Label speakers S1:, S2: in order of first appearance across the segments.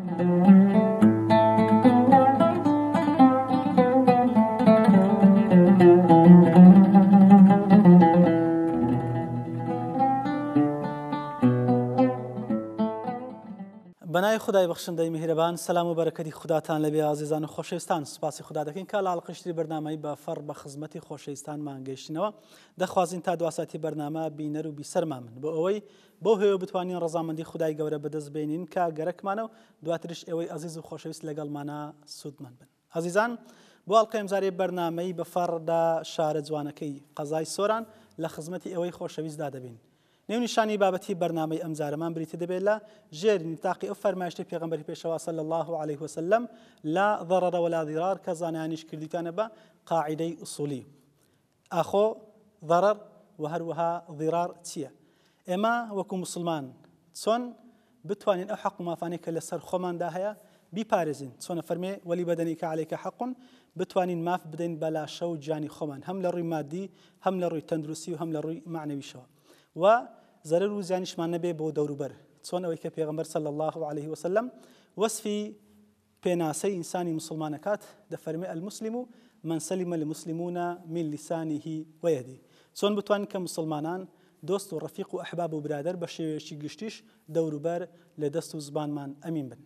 S1: بەنای خدای بەخشندەی میهرەبان سەلام و بەرەکەتی خوداتان لەبێ ئازیزان و خۆشەویستان سوپاسی خدا دەکەین کە لە ئاڵقەشتری بەرنامەی بەفەڕ بە خزمەتی خۆشەویستانمان گەیشتنەوە دەخوازین تا دواساتی بەرنامە بینەر و بیسەرمان من بۆ ئەوەی بۆ هێوە بتوانین ڕەزامەندی خدای گەورە بەدەست بێنین کە گەرەکمانە و دواتریش ئێوەی ئازیز و خۆشەویست لەگەڵمانە سوودمان بن. ئازیزان بۆ ئەڵلقەی ئەمجارێ بەرنامەی بەفەڕدا شارە جوانەکەی قەزای سۆران لە خزمەتی ئەوەی خۆشەویستدا دەبین. نێونیشانی بابەتی بەرنامەی ئەمجارەمان بریتە دەبێت لە ژێری نتاقی ئەو فەرمایشتەی پێغەمبەری پێشەوا صلی الله عليه وسلم لا ضرر ولا ضرار کە زانایانیش کردویتانە بە قاعیدەی ئوسولی. ئاخۆ ضرر و هەروەها ضرار چییە؟ ئێمە وەکو مسلمان چۆن بتوانین ئەو حەق و مافانەی کە لەسەر خۆماندا هەیە بیپارێزین؟ چۆنە فەرمێ وەلی بەدەنیکە عەلەیکە حەق بتوانین ماف بدەین بە لاشە و جانی خۆمان هەم لە ڕووی مادی هەم لە ڕووی تەندروستی و هەم لە ڕووی معنەویشەوە و زەرەر و زیانیشمان نەبێ بۆ دەوروبەر چۆن ئەوەی کە پێغەمبەر صلی الله عليه وسلم وەسفی پێناسەی ئینسانی مسلمانەکات دەفەرمێ المسلم من سلم المسلمون من لسانه ويده چۆن بتوانین کە مسلمانان دۆست و ڕەفیق و ئەحباب و برادەر بە شێوەیەکی گشتیش دەوروبەر لە دەست و زبانمان ئەمین بن.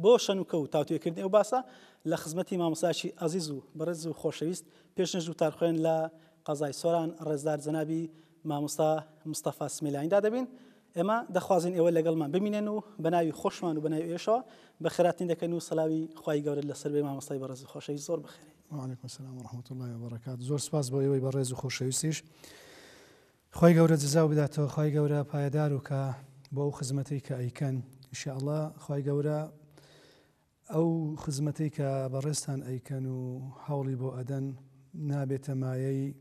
S1: بۆ شەنوکە و تاوتوێکردنی ئەو باسە لە خزمەتی مامۆستایکی عەزیز و بەڕێز و خۆشەویست پێشنەژ و تارخوێن لە قەزای سۆران ڕێزدار جەنابی مامۆستا مستەفا سمێلاییندا دەبین. ئێمە دەخوازین ئێوە لەگەڵمان ببینێن و بەناوی خۆشمان و بەناوی ئێشەوە بەخێراتین دەکەن و سەلاوی خوای گەورە لەسەر بێ مامۆستای بەڕێز و خۆشەویست زۆر بخێرێ.
S2: وعلیکم السلام ورحمة الله وبركاته. زۆر سپاس بۆ ئێوەی بەڕێز و خۆشەویستیش. خوای گەورە جەزا بداتەوە، خوای گەورە پایەدار و کە بۆ ئەو خزمەتەی کە ئەیکەن ئینشاءالله خوای گەورە ئەو خزمەتەی کە بەڕێزتان ئەیکەن و هەوڵی بۆ ئەدەن نابێتە مایەی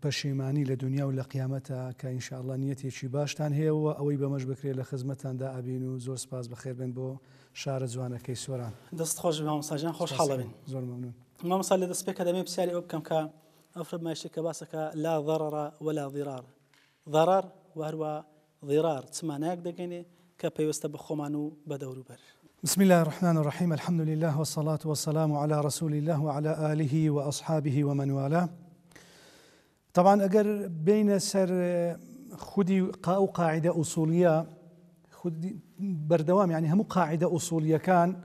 S2: پەشیمانی لە دنیا و لە قیامەتە کە ئینشاءالله نیەتێکی باشتان هەیە و ئەوەی بەمەش بکرێت لە خزمەتاندا ئەبین و زۆر سپاس بەخێر بێن بۆ شارە جوانەکەی سۆران.
S1: دەست خۆش بێ مامۆستاجان، خۆشحاڵە بین.
S2: زۆر مەمنون.
S1: مامۆستا لە دەست پێکە دەمێ پرسیاری ئەو بکەم کە ئەو فەرمایشتێک کە باسەکە لا ضرر ولا ضرار، ضرر و هەروە ضرار چ مانایەک دەگەینێ کە پێویستە بە خۆمان و بە دەوروبەر؟
S2: بسم الله الرحمن الرحيم. الحمد لله والصلاة والسلام على رسول الله وعلى آله وأصحابه ومن والاه. طبعا أجر بين سر خدي أو قاعدة أصولية خدي بردوام يعني هم قاعدة أصولية كان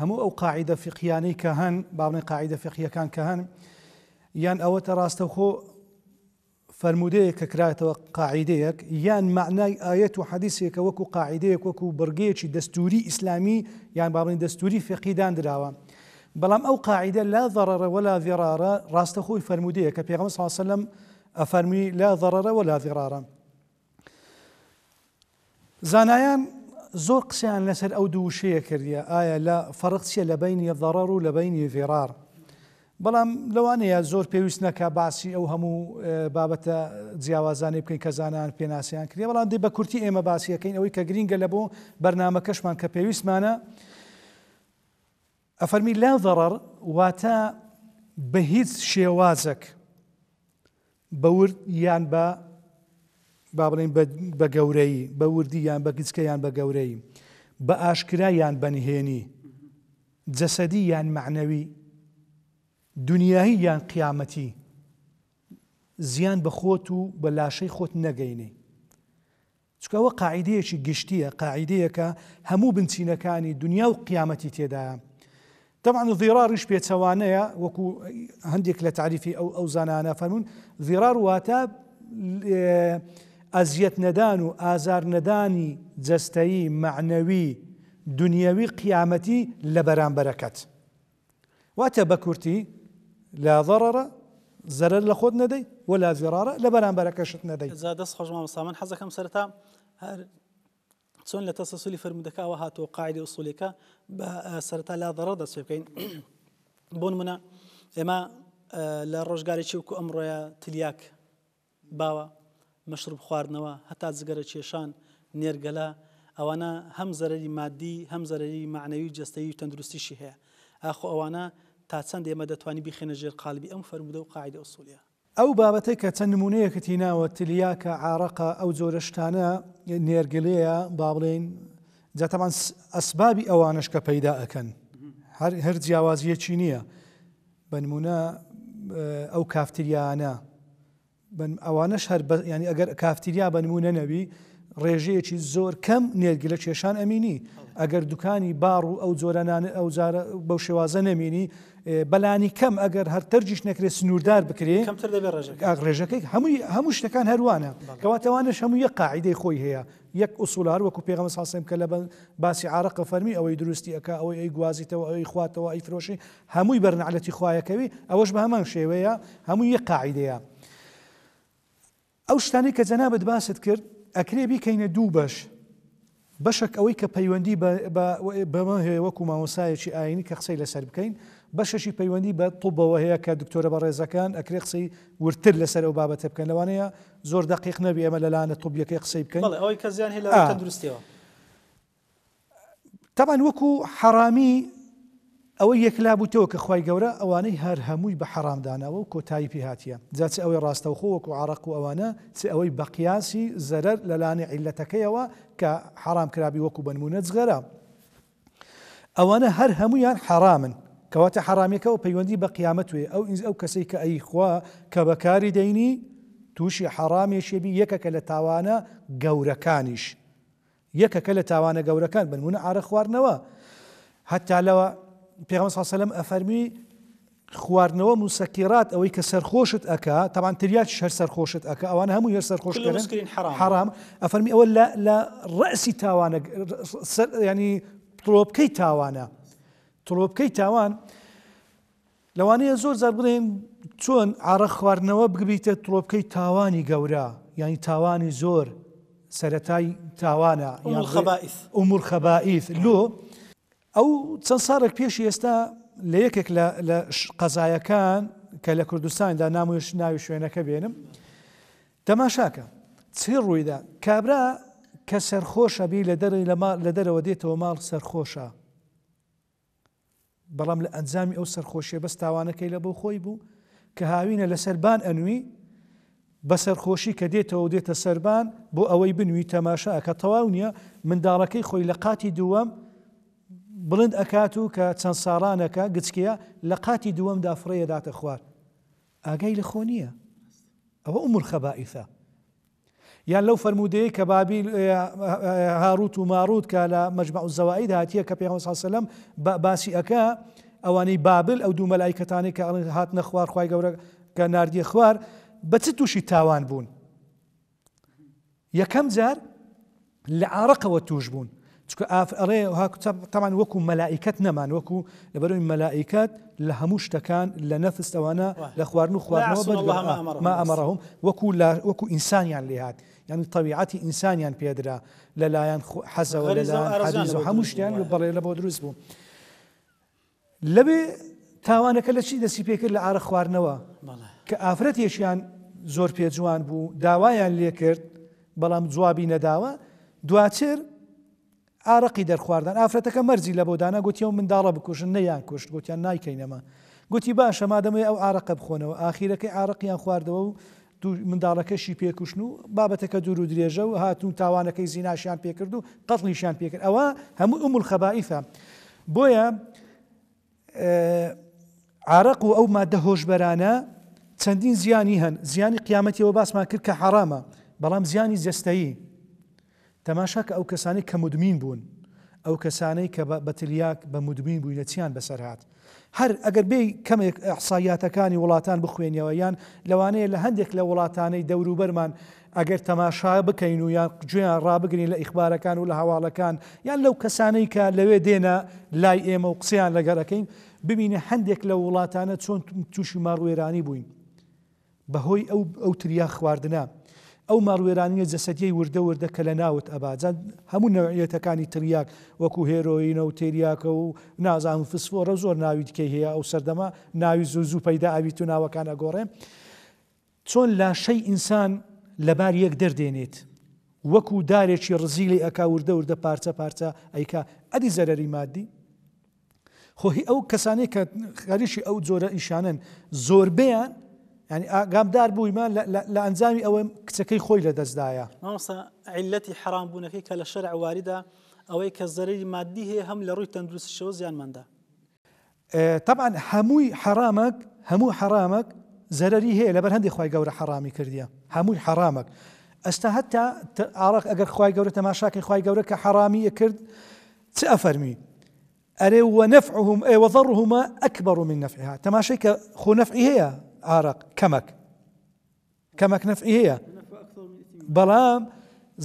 S2: هم أو قاعدة فقهياني كهن بعض قاعدة فقهية كان كهن يعني أو تراستخو فرموديك كراته قاعديك يعني معنى آيات وحديثك وكو قاعديك وكو برقيتش دستوري إسلامي يعني بعض دستوري فقهي دان دراوة بلام أو قاعدة لا ضرر ولا ضرار راستخو فرموديك بيغمبر صلى الله عليه وسلم أفرمي لا ضرر ولا ضرار. زانایان زۆر قسەیان لەسەر ئەو دوو شەیە کردیە ئایا لە فەرق چیە لە بینی ضەرەر و لە بینی ضیرار، بەڵام لەوانەیە زۆر پێویست نەکا باسی ئەو هەموو بابەتە جیاوازانەی بکەین کە زانایان پێناسییان کردی، بەڵام دێ بە کورتی ئێمە باسیەکەین ئەوەی کە گرینگە لە بۆ بەرنامەکەشمان کە پێویستمانە. ئەفەرمی لا ضەرەر واتە بە هیچ شێوازێک بە ورد یان با بڵێن بە گەورەی بە وردی یان بە گچکە یان بە گەورەی بە ئاشکرا یان بەنهێنی جەسەدی یان معنەوی دنیایی یان قیامەتی زیان بە خۆت و بە لاشەی خۆت نەگەینێ، چونکە ئەوە قاعیدەیەکی گشتیە، قاعیدەیەکە هەموو بنچینەکانی دنیا و قیامەتی تێدایە. طبعا ضیراریش پێچەوانەیە وەکو هەندێک لە تعریفی ئەو زانانە فەرمون ضیرار واتە ئەزیەت نەدان و ئازار نەدانی جەستەیی معنەوی دنیاوی قیامەتی لە بەرامبەرەکەت، واتە بە کورتی لا ضەرەرە زەرەر لە خۆت نەدەی ولا ضیرارە لە بەرامبەرەکەشت نەدەی.
S1: زا دەست خۆش مامۆستا، من حەزەکەم سەرەتا چۆن لە تەسەسولی فەرمودەکە ئەوە هاتووە قاعیدەی ئوسوڵیەکە بە سەرەتا لا ضەرەر دەست پێ بکەین. بۆ نمونە ئێمە لە ڕۆژگارێکی وەکو ئەمڕۆیە تلیاک باوە مەشروب خواردنەوە هەتا جگەرە کێشان نێرگەلە ئەوانە هەم زەرەری مادی هەم زەرەری معنەوی جەستەیی و تەندروستیشی هەیە. ئاخۆ ئەوانە تا چەند ئێمە دەتوانین بیخێنە ژێر قالبی ئەم فەرمودە و قاعیدە ئوسوڵیە.
S2: ئەو بابەتەی کە چەند نمونەیەکتی ناوە تلیاکە عارەقە ئەو جۆرە شتانە نێرگلەیە با بڵێن جا طبعا ئەسبابی ئەوانش کە پەیدا ئەکەن هەر جیاوازیەکی نییە بەنمونە ئەو کافتریانە ئەوانش هەر ینی ئەگەر کافتریا بەنمونە نەبی ڕێژەیەکی زۆر کەم نێرگلە کێشان ئەمینی ئەگەر دوکانی باڕ و ئەو جۆرەنانە ئەو بەو شێوازە نەمینی بەلانی کەم ئەگەر هەر تەرجیش نەکرێت سنووردار بکرێ ڕێژەکەی هەموو شتەکان هەروانە کەواتەوانش هەموو یەک قاعیدەی خۆی هەیە یەک ئوسوڵار وەکو پێغەمبەر صلی الله علیه و سلم کە لە باسی عارەقە فەرمی ئەوەی دروستی ئەکا ئەوەی ئەی گوازیتەوە ئەوەی خواتەوە ئەی فرۆشی هەمووی بەرنەعلەتی خوایەکەوی ئەوەش بە هەمان شێوەیە هەموو یەک قاعیدەیە ئەو شتانی کە جەنابەت باست کرد ئەکرێ بیکەینە دوو بەشێک ئەوەی کە پەیوەندی بەمە هەیە وەکو مامۆسایەکی ئاینی کە قسەی لەسەر بکەین بەشەشی پەیوەندی بە توبەوە هەیە کە دکتۆرە بەڕێزەکان ئەکرێ قسەی ورتر لەسەر ئەو بابەتە بکەن لەوانەیە زۆر دقیق نەبی ئەمە لەلایەنە توبیەکەی قسەی بکەین
S1: ئەوەی کە زیان هەیە لە دروستیەوە
S2: طبعا وەکو حەرامی ئەوەی یەکلابووتەوە کە خوای گەورە ئەوانەی هەر هەمووی بە حەرامدانەوە و کۆتایی پێ هاتیە جا چ ئەوەی ڕاستەوخۆ وەکو عەرەق و ئەوانە چ ئەوەی بە قیاسی زەرەر لەلایەنی عیلەتەکەیەوە کە حەرام کرابی وەکو بەنمونە جگەرە ئەوانە هەر هەمویان حەرامن کەواتە حەرامێکەوە پەیوەندی بە قیامەت وێ ئەو کەسەی کە ئەی خوا کە بەکاری دەینی تووشی حەرامێشێبی یەکەکە لە تاوانە گەورەکانیش یەکەکە لە تاوانە گەورەکان بنمونە عارە خواردنەوە هەتا لەوە پێغەمبەر صلی الله علیه و سلم ئەفەرمی خواردنەوە موسەکیرات ئەوەی کە سەرخۆشت ئەکا طبعا تریاکیش هەر سەرخۆشت ئەکا ئەوانە هەموو هەر سەرخۆشکردن حرام ئەفەرمی ئەوە لە ڕەسی تاوانە ینی تڵۆپکەی تاوانە تڵۆپکەی تاوان لەوانەیە زۆر جار بڵێن چۆن عارە خواردنەوە بگبیتە تڵۆپکەی تاوانی گەورە یعنی تاوانی زۆر سەرەتای تاوانە ئومور خەبائیث لۆ ئەو چەند ساڵێک پێشی ئێستا لە یەکێک لە قەزایەکان کە لە کوردستاندا ناوی شوێنەکە بێنم تەماشاکە چی ڕوویدا کابرا کە سەرخۆشە بی لە دەرەوە دێتەوە ماڵ سەرخۆشە بەڵام لە ئەنجامی ئەو سەرخۆشیە بەس تاوانەکەی لە بۆ خۆی بوو کە هاوینە لە سەربان ئەنوی بە سەرخۆشی کە دێتەوە دێتە سەربان بۆ ئەوەی بنوی تەماشا کە تەواو نییە منداڵەکەی خۆی لە قاتی دووەم بڵند ئەکات و کە چەند ساڵانەکە گچکەیە لە قاتی دووەمدا فڕێ داتە خوار ئاگای لە خۆ نییە ئەوە ئومور خەبائیثە یان لەو فەرمودەیە کە بابی هاروت و ماروت کە لە مەجمع الزەوائید هاتیە کە پێغەمبەر صلی الله علیه و سلم باسی ئەکا ئەوانەی بابل ئەو دوو مەلایکەتانی کە هاتنە خوار خوای گەورە کە ناردیە خوار بە چ تووشی تاوان بوون یەکەم جار لە عارەقەوە توش بوون چکە ئەڕێ تەمان وەکو مەلائیکەت نەمان وەکو لەبەرەوەی مەلائیکەت لە هەموو شتەکان لە نەفس ئەوانە لە خواردن و خواردنەوە ما ئەمەڕەهم وەکو ئینسانیان لێ هات یعنی طبیعەتی ئینسانیان پێدرا لەلایەن حەزەوە لەلایەن حەدیث و هەموو شتیان بەڵێ لە بۆ دروست بوو لەبێ تاوانەکە لە چی دەستی پێکرد لە عارە خواردنەوە کە ئافرەتێکیان زۆر پێجوان بوو داوایان لێ کرد بەڵام جوابی نەداوە دواتر ئارەقی دەرخواردن ئافرەتەکە مەرزی لە بۆدانە گوتیەوە منداڵە بکوژن نەیان کوشت گوتیان نایکەینەمە گوتی باشە مادەمەیە ئەو ئارەقە بخۆنەوە ئاخیرەکەی ئارەقیان خواردەوە و منداڵەکەشی پێکوشن و بابەتەکە دوور و درێژە و هاتوون تاوانەکەی زیناشیان پێکرد و قەتڵیشیان پێکرد ئەوە هەموو ئومور خەبائیثە بۆیە عارەق و ئەو مادە هۆشبەرانە چەندین زیانی هەن زیانی قیامەتیەوە باسمان کرد کە حەرامە بەڵام زیانی جەستەیی تەماشا کە ئەو کەسانەی کە مدمین بوون ئەو کەسانەی کە بە تریاک بە مدمین بووینە چیان بەسەر هات هەر ئەگەر بێ کەمێک ئەحسایاتەکانی وڵاتان بخوێنەوە یان لەوانەیە لە هەندێک لە وڵاتانەی دەوروبەرمان ئەگەر تەماشا بکەین و یان گوێیان ڕابگرین لە ئیخبارەکان و لە هەواڵەکان یان لەو کەسانەی کە لەوێ دێنە لای ئێمە و قسەیان لەگەڕەکەین ببینە هەندێک لە وڵاتانە چۆن تووشی ماڕوێرانی بووین بەهۆی ئەو تریا خواردنە ئەو ماڕوێرانیە جەسەدیەی وردە کە لە ناوت ئەباجان هەموو نەوعیەتەکانی تریاک وەکو هێرۆینە و تێریاکە و نازان فسفۆرە زۆر ناوی دیکەی هەیە ئەو سەردەما ناوی زوو پەیدا ئاویت و ناوەکان ئەگۆڕێ چۆن لاشەی ئینسان لەبار یەک دەردێنێت وەکو دارێکی ڕزیلی ئەکا وردە پارچە پارچە ئەیکا ئەدی زەرەری مادی خۆی ئەو کەسانەی کە خەریکی ئەو جۆرە ئیشانن زۆربیان يعني قامدار بوویمە لە ئەنجامی ئەوە کچەکەی خۆی لە دەستدایە
S1: مامۆستا عیلەتی حرام بوونەکەی کە لە شەرع واریدە ئەوەی کە زەرری مادی هەیە هەم لە ڕووی تەندروستیشەوە زیانمەندە.
S2: طبعا هەموو حرامك زەرری هەیە لەبەر هەندێک خوای گەورە حرامی کردیە هەمووی حرامك ئەستا هەتا ئاڕق ئەگەر خوای گەورە تەماشاکەی خوای گەورە کە حرامی کرد چ ئەفەرمی ئەرێ وەنەفعهم وەضەرهما ئەکبەر من نەفعها تەماشای کە خۆ نەفعی هەیە ئاڕق کەمەک نەفعی هەیە بەڵام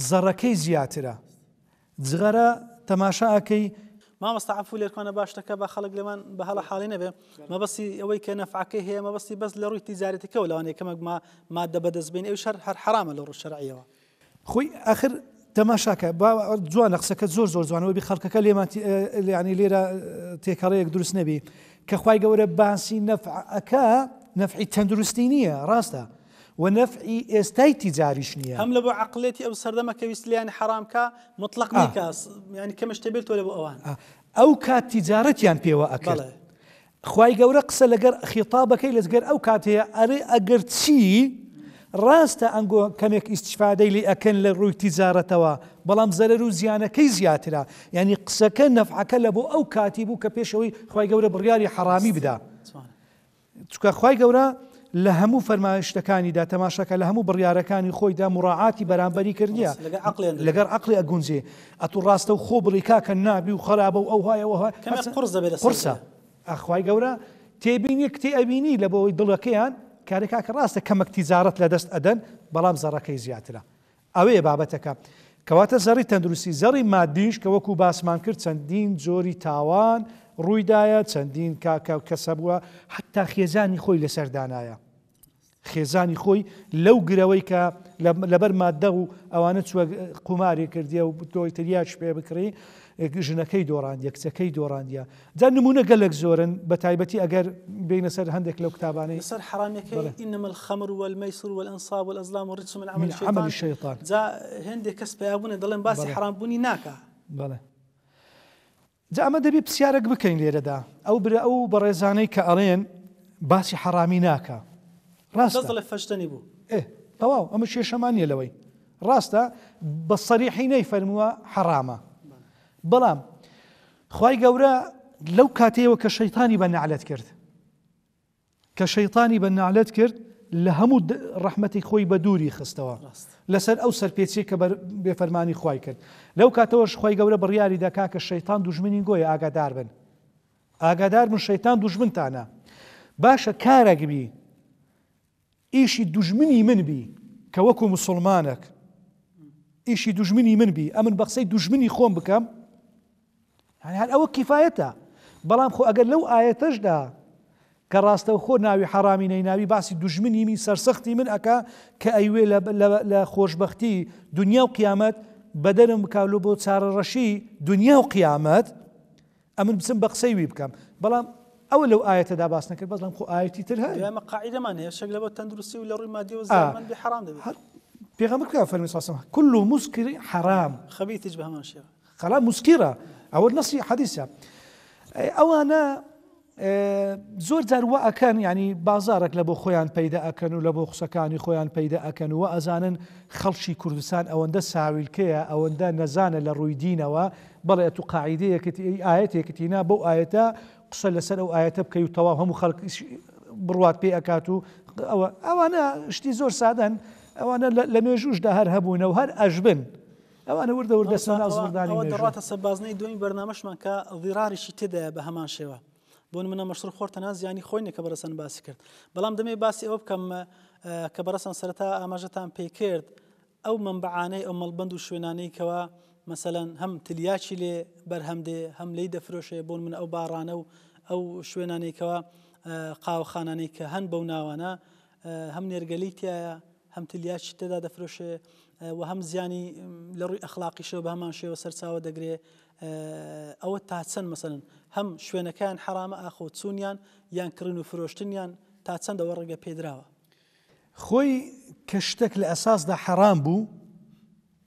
S2: زەڕەکەی زیاترە جغەرە تەماشاکەی
S1: مامۆستا عەفو لێرکوانە باشتەکە بە خەڵک لێمان بە هەڵە حاڵی نەبێ مەبەستی ئەوەی کە نەفعەکەی هەیە مەبەستی بەس لە ڕووی تیجارەتەکەەوە لەوانەیە کەمەک مادە بەدەستبین ئەو شەر هەر حرامە لە ڕوو شەرعیەوە
S2: خۆی ئاخر تەماشاکە جوانە قسەکە زۆر جوانەوە بی خەڵکەکە لێمان ینی لێرە تێکەڵەیەک دروست نەبی کە خوای گەورە باسی نەفعەکە نەفعی تەندروستی نییە ڕاستە و نەفعی ئێستای تیجاریش نییە
S1: هەم لە بۆ عەقڵێتی ئەو سەردەمە کە ویست لیانی حرامکە مطلق نیکە ینی کەمش تێبێت تۆ لە بۆ ئەوان
S2: ئەو کات تیجارەتیان پێوە ئەکرد خوای گەورە قسە لەگەر خیتابەکەی لەگەر ئەو کاتەیە ئەرێ ئەگەر چی ڕاستە ئەنگۆ کەمێک ئیسیفادەی لێ ئەکەن لە ڕووی تیجارەتەوە بەڵام زەرەر و زیانەکەی زیاترە یعنی قسەکە نەفعەکە لە بۆ ئەو کاتی بوو کە پێشەوەی خوای گەورە بڕیاری حرامی بدا چونکە خوای گەورە لە هەموو فەرمایشتەکانیدا تەماشاکە لە هەموو بڕیارەکانی خۆیدا مڕاعاتی بەرامبەری کردیە لەگەر عەقڵی ئەگونجێ ئەتو ڕاستە و خۆ بڵی کاکە نابی و خەرابە و ئەو هایەوە قورسە ئەخوای گەورە تێبینی کتێ ئەبینی لە بۆەوەی دڵەکەیان کارێکاکە ڕاستە کەمەک تیجارەت لە دەست ئەدەن بەڵام زەڕەکەی زیاترە ئەوەیە بابەتەکە کەواتە زەڕی تەندروستی زەڕی مادیش کە وەکو باسمان کرد چەندین جۆری تاوان ڕوویدایە چەندین کەسە بووە حتا خێزانی خۆی لەسەردانایە خێزانی خۆی لەو گرەوەی کە لەبەر مادە و ئەوانە چوە قوماری کردیە و تۆی تریاش پێ بکڕی ژنەکەی دۆڕاندیە کچەکەی دۆڕاندیە جا نمونە گەلێک زۆرن بە تایبەتی ئەگەر بینە سەر هەندێک لەو کتابانەی
S1: سەر حرامەکەی ئینەمە الخەمر والمەیسر والأنصاب والأزلام والرجس من
S2: عمل الشەیطان
S1: جا هەندێک کەس پیابوونە دەڵێن باسی حرامبوونی ناکە
S2: بەڵێ جا ئەمە دەبی پرسیارێک بکەین لێرەدا ئەو بەڕێزانەی کە ئەڵێن باسی حرامی ناکە ڕاستە
S1: لە فەشتنی بوو
S2: تەواو ئەمە شێشەمانیە لەوەی ڕاستە بە سەریحی نەیفەرمووە حرامە بەڵام خوای گەورە لەو کاتەیەوە کە شەیطانی بە نەعلەت کرد لە هەموو ڕەحمەتی خۆی بە دووری خستەوە لەسەر ئەو سەرپێچی کە بێفەرمانی خوای کرد لەو کاتەوەش خوای گەورە بڕیاری دەکا کە شەیطان دوژمنی گۆیە ئاگادار بن شەیطان دوژمنتانە باشە کارێک بی ئیشی دوژمنی من بی کە وەکو موسڵمانێک ئیشی دوژمنی من بی ئەمن بە قسەی دوژمنی خۆم بکەم هەر ئەوە کیفایەتە بەڵام خۆ ئەگەر لەو ئاەتەشدا کە ڕاستەو خۆ ناوی حرامی نەیناوی باسی دوژمنی سەرسەختی من ئەکا کە ئەیوێ لە خۆشبەختی دنیا و قیامەت بەدەرم بکاولو بۆ چارەڕەشی دنیا و قیامەت ئەمن بچم بە قسەی وی بکەم بەڵام ئەوە لەو ئاەتەدا باس نەکرد بەڵام خۆ ئاەتی تر هەیە
S1: ئێمە قاعیدەمان هەیە شەک لە بۆ تەندروستی و لە ڕووی مادی و زیانمەند بێ حرام دەبێت
S2: پێغەمبەر فەرمی ساسم كل مسكر حرام
S1: خەبیثیش بە هەمان شێوە
S2: خەڵا مسکرە ئەوە نەسی حەدیثە ئەوانە زۆر جار وا ئەکەن ینی بازارێک لە بۆ خۆیان پەیدا ئەکەن و لە بۆ قسەکانی خۆیان پەیدا ئەکەن و ئەزانن خەڵکی کوردستان ئەوەندە ساویلکەیە ئەوەندە نەزانە لە ڕووی دینەوە بەڵێ تو قاعیدەیەکتی ئاەتێکتینا بەو ئاەتە قسە لەسەر ئەو ئاەتە بکەی و تەواو هەموو خەڵک بڕوات پێ ئەکات و ئەوانە شتی زۆر سادەن ئەوانە لە مێژوشدا هەر هەبوونە و هەر ئەژبن ئەوانە وردەوردەسان ئەزوردانی
S1: دەڕاتە سەربازنەی دومی بەرنامەشمان کە ضیراریشی تێدایە بە هەمان شێوە بۆ منە مەشروع خۆرتەنها زیانی خۆی کە بەرەسەن باسی کرد بەڵام دەمێ باسی ئەوە بکەم کە بەرەسەن سەرەتا ئاماژەتان پێ کرد ئەو منبعانەی ئەو مەڵبەند و شوێنانەی کەوە مەسەلەن هەم تلیاچی لێ بەرهەمدێ هەم لی دەفرۆشێ بۆن من ئەو باڕانە و ئەو شوێنانەیەکەوە قاوەخانانەی کە هەن بەو ناوانە هەم نێرگەلی تایە هەم تلیاچی تێدا دەفرۆشێ و هەم زیانی لە ڕووی ئەخلاقیشەوە بە هەمان شێوە سەرچاوە دەگرێ ئەوە تا چەند مەسەلەن هەم شوێنەکان حرامە ئاخۆ چوونیان یان کڕین و فرۆشتنیان تا چەندەوە ڕێگە پێدراوە
S2: خۆی کە شتێک لە ئەساسدا حرام بوو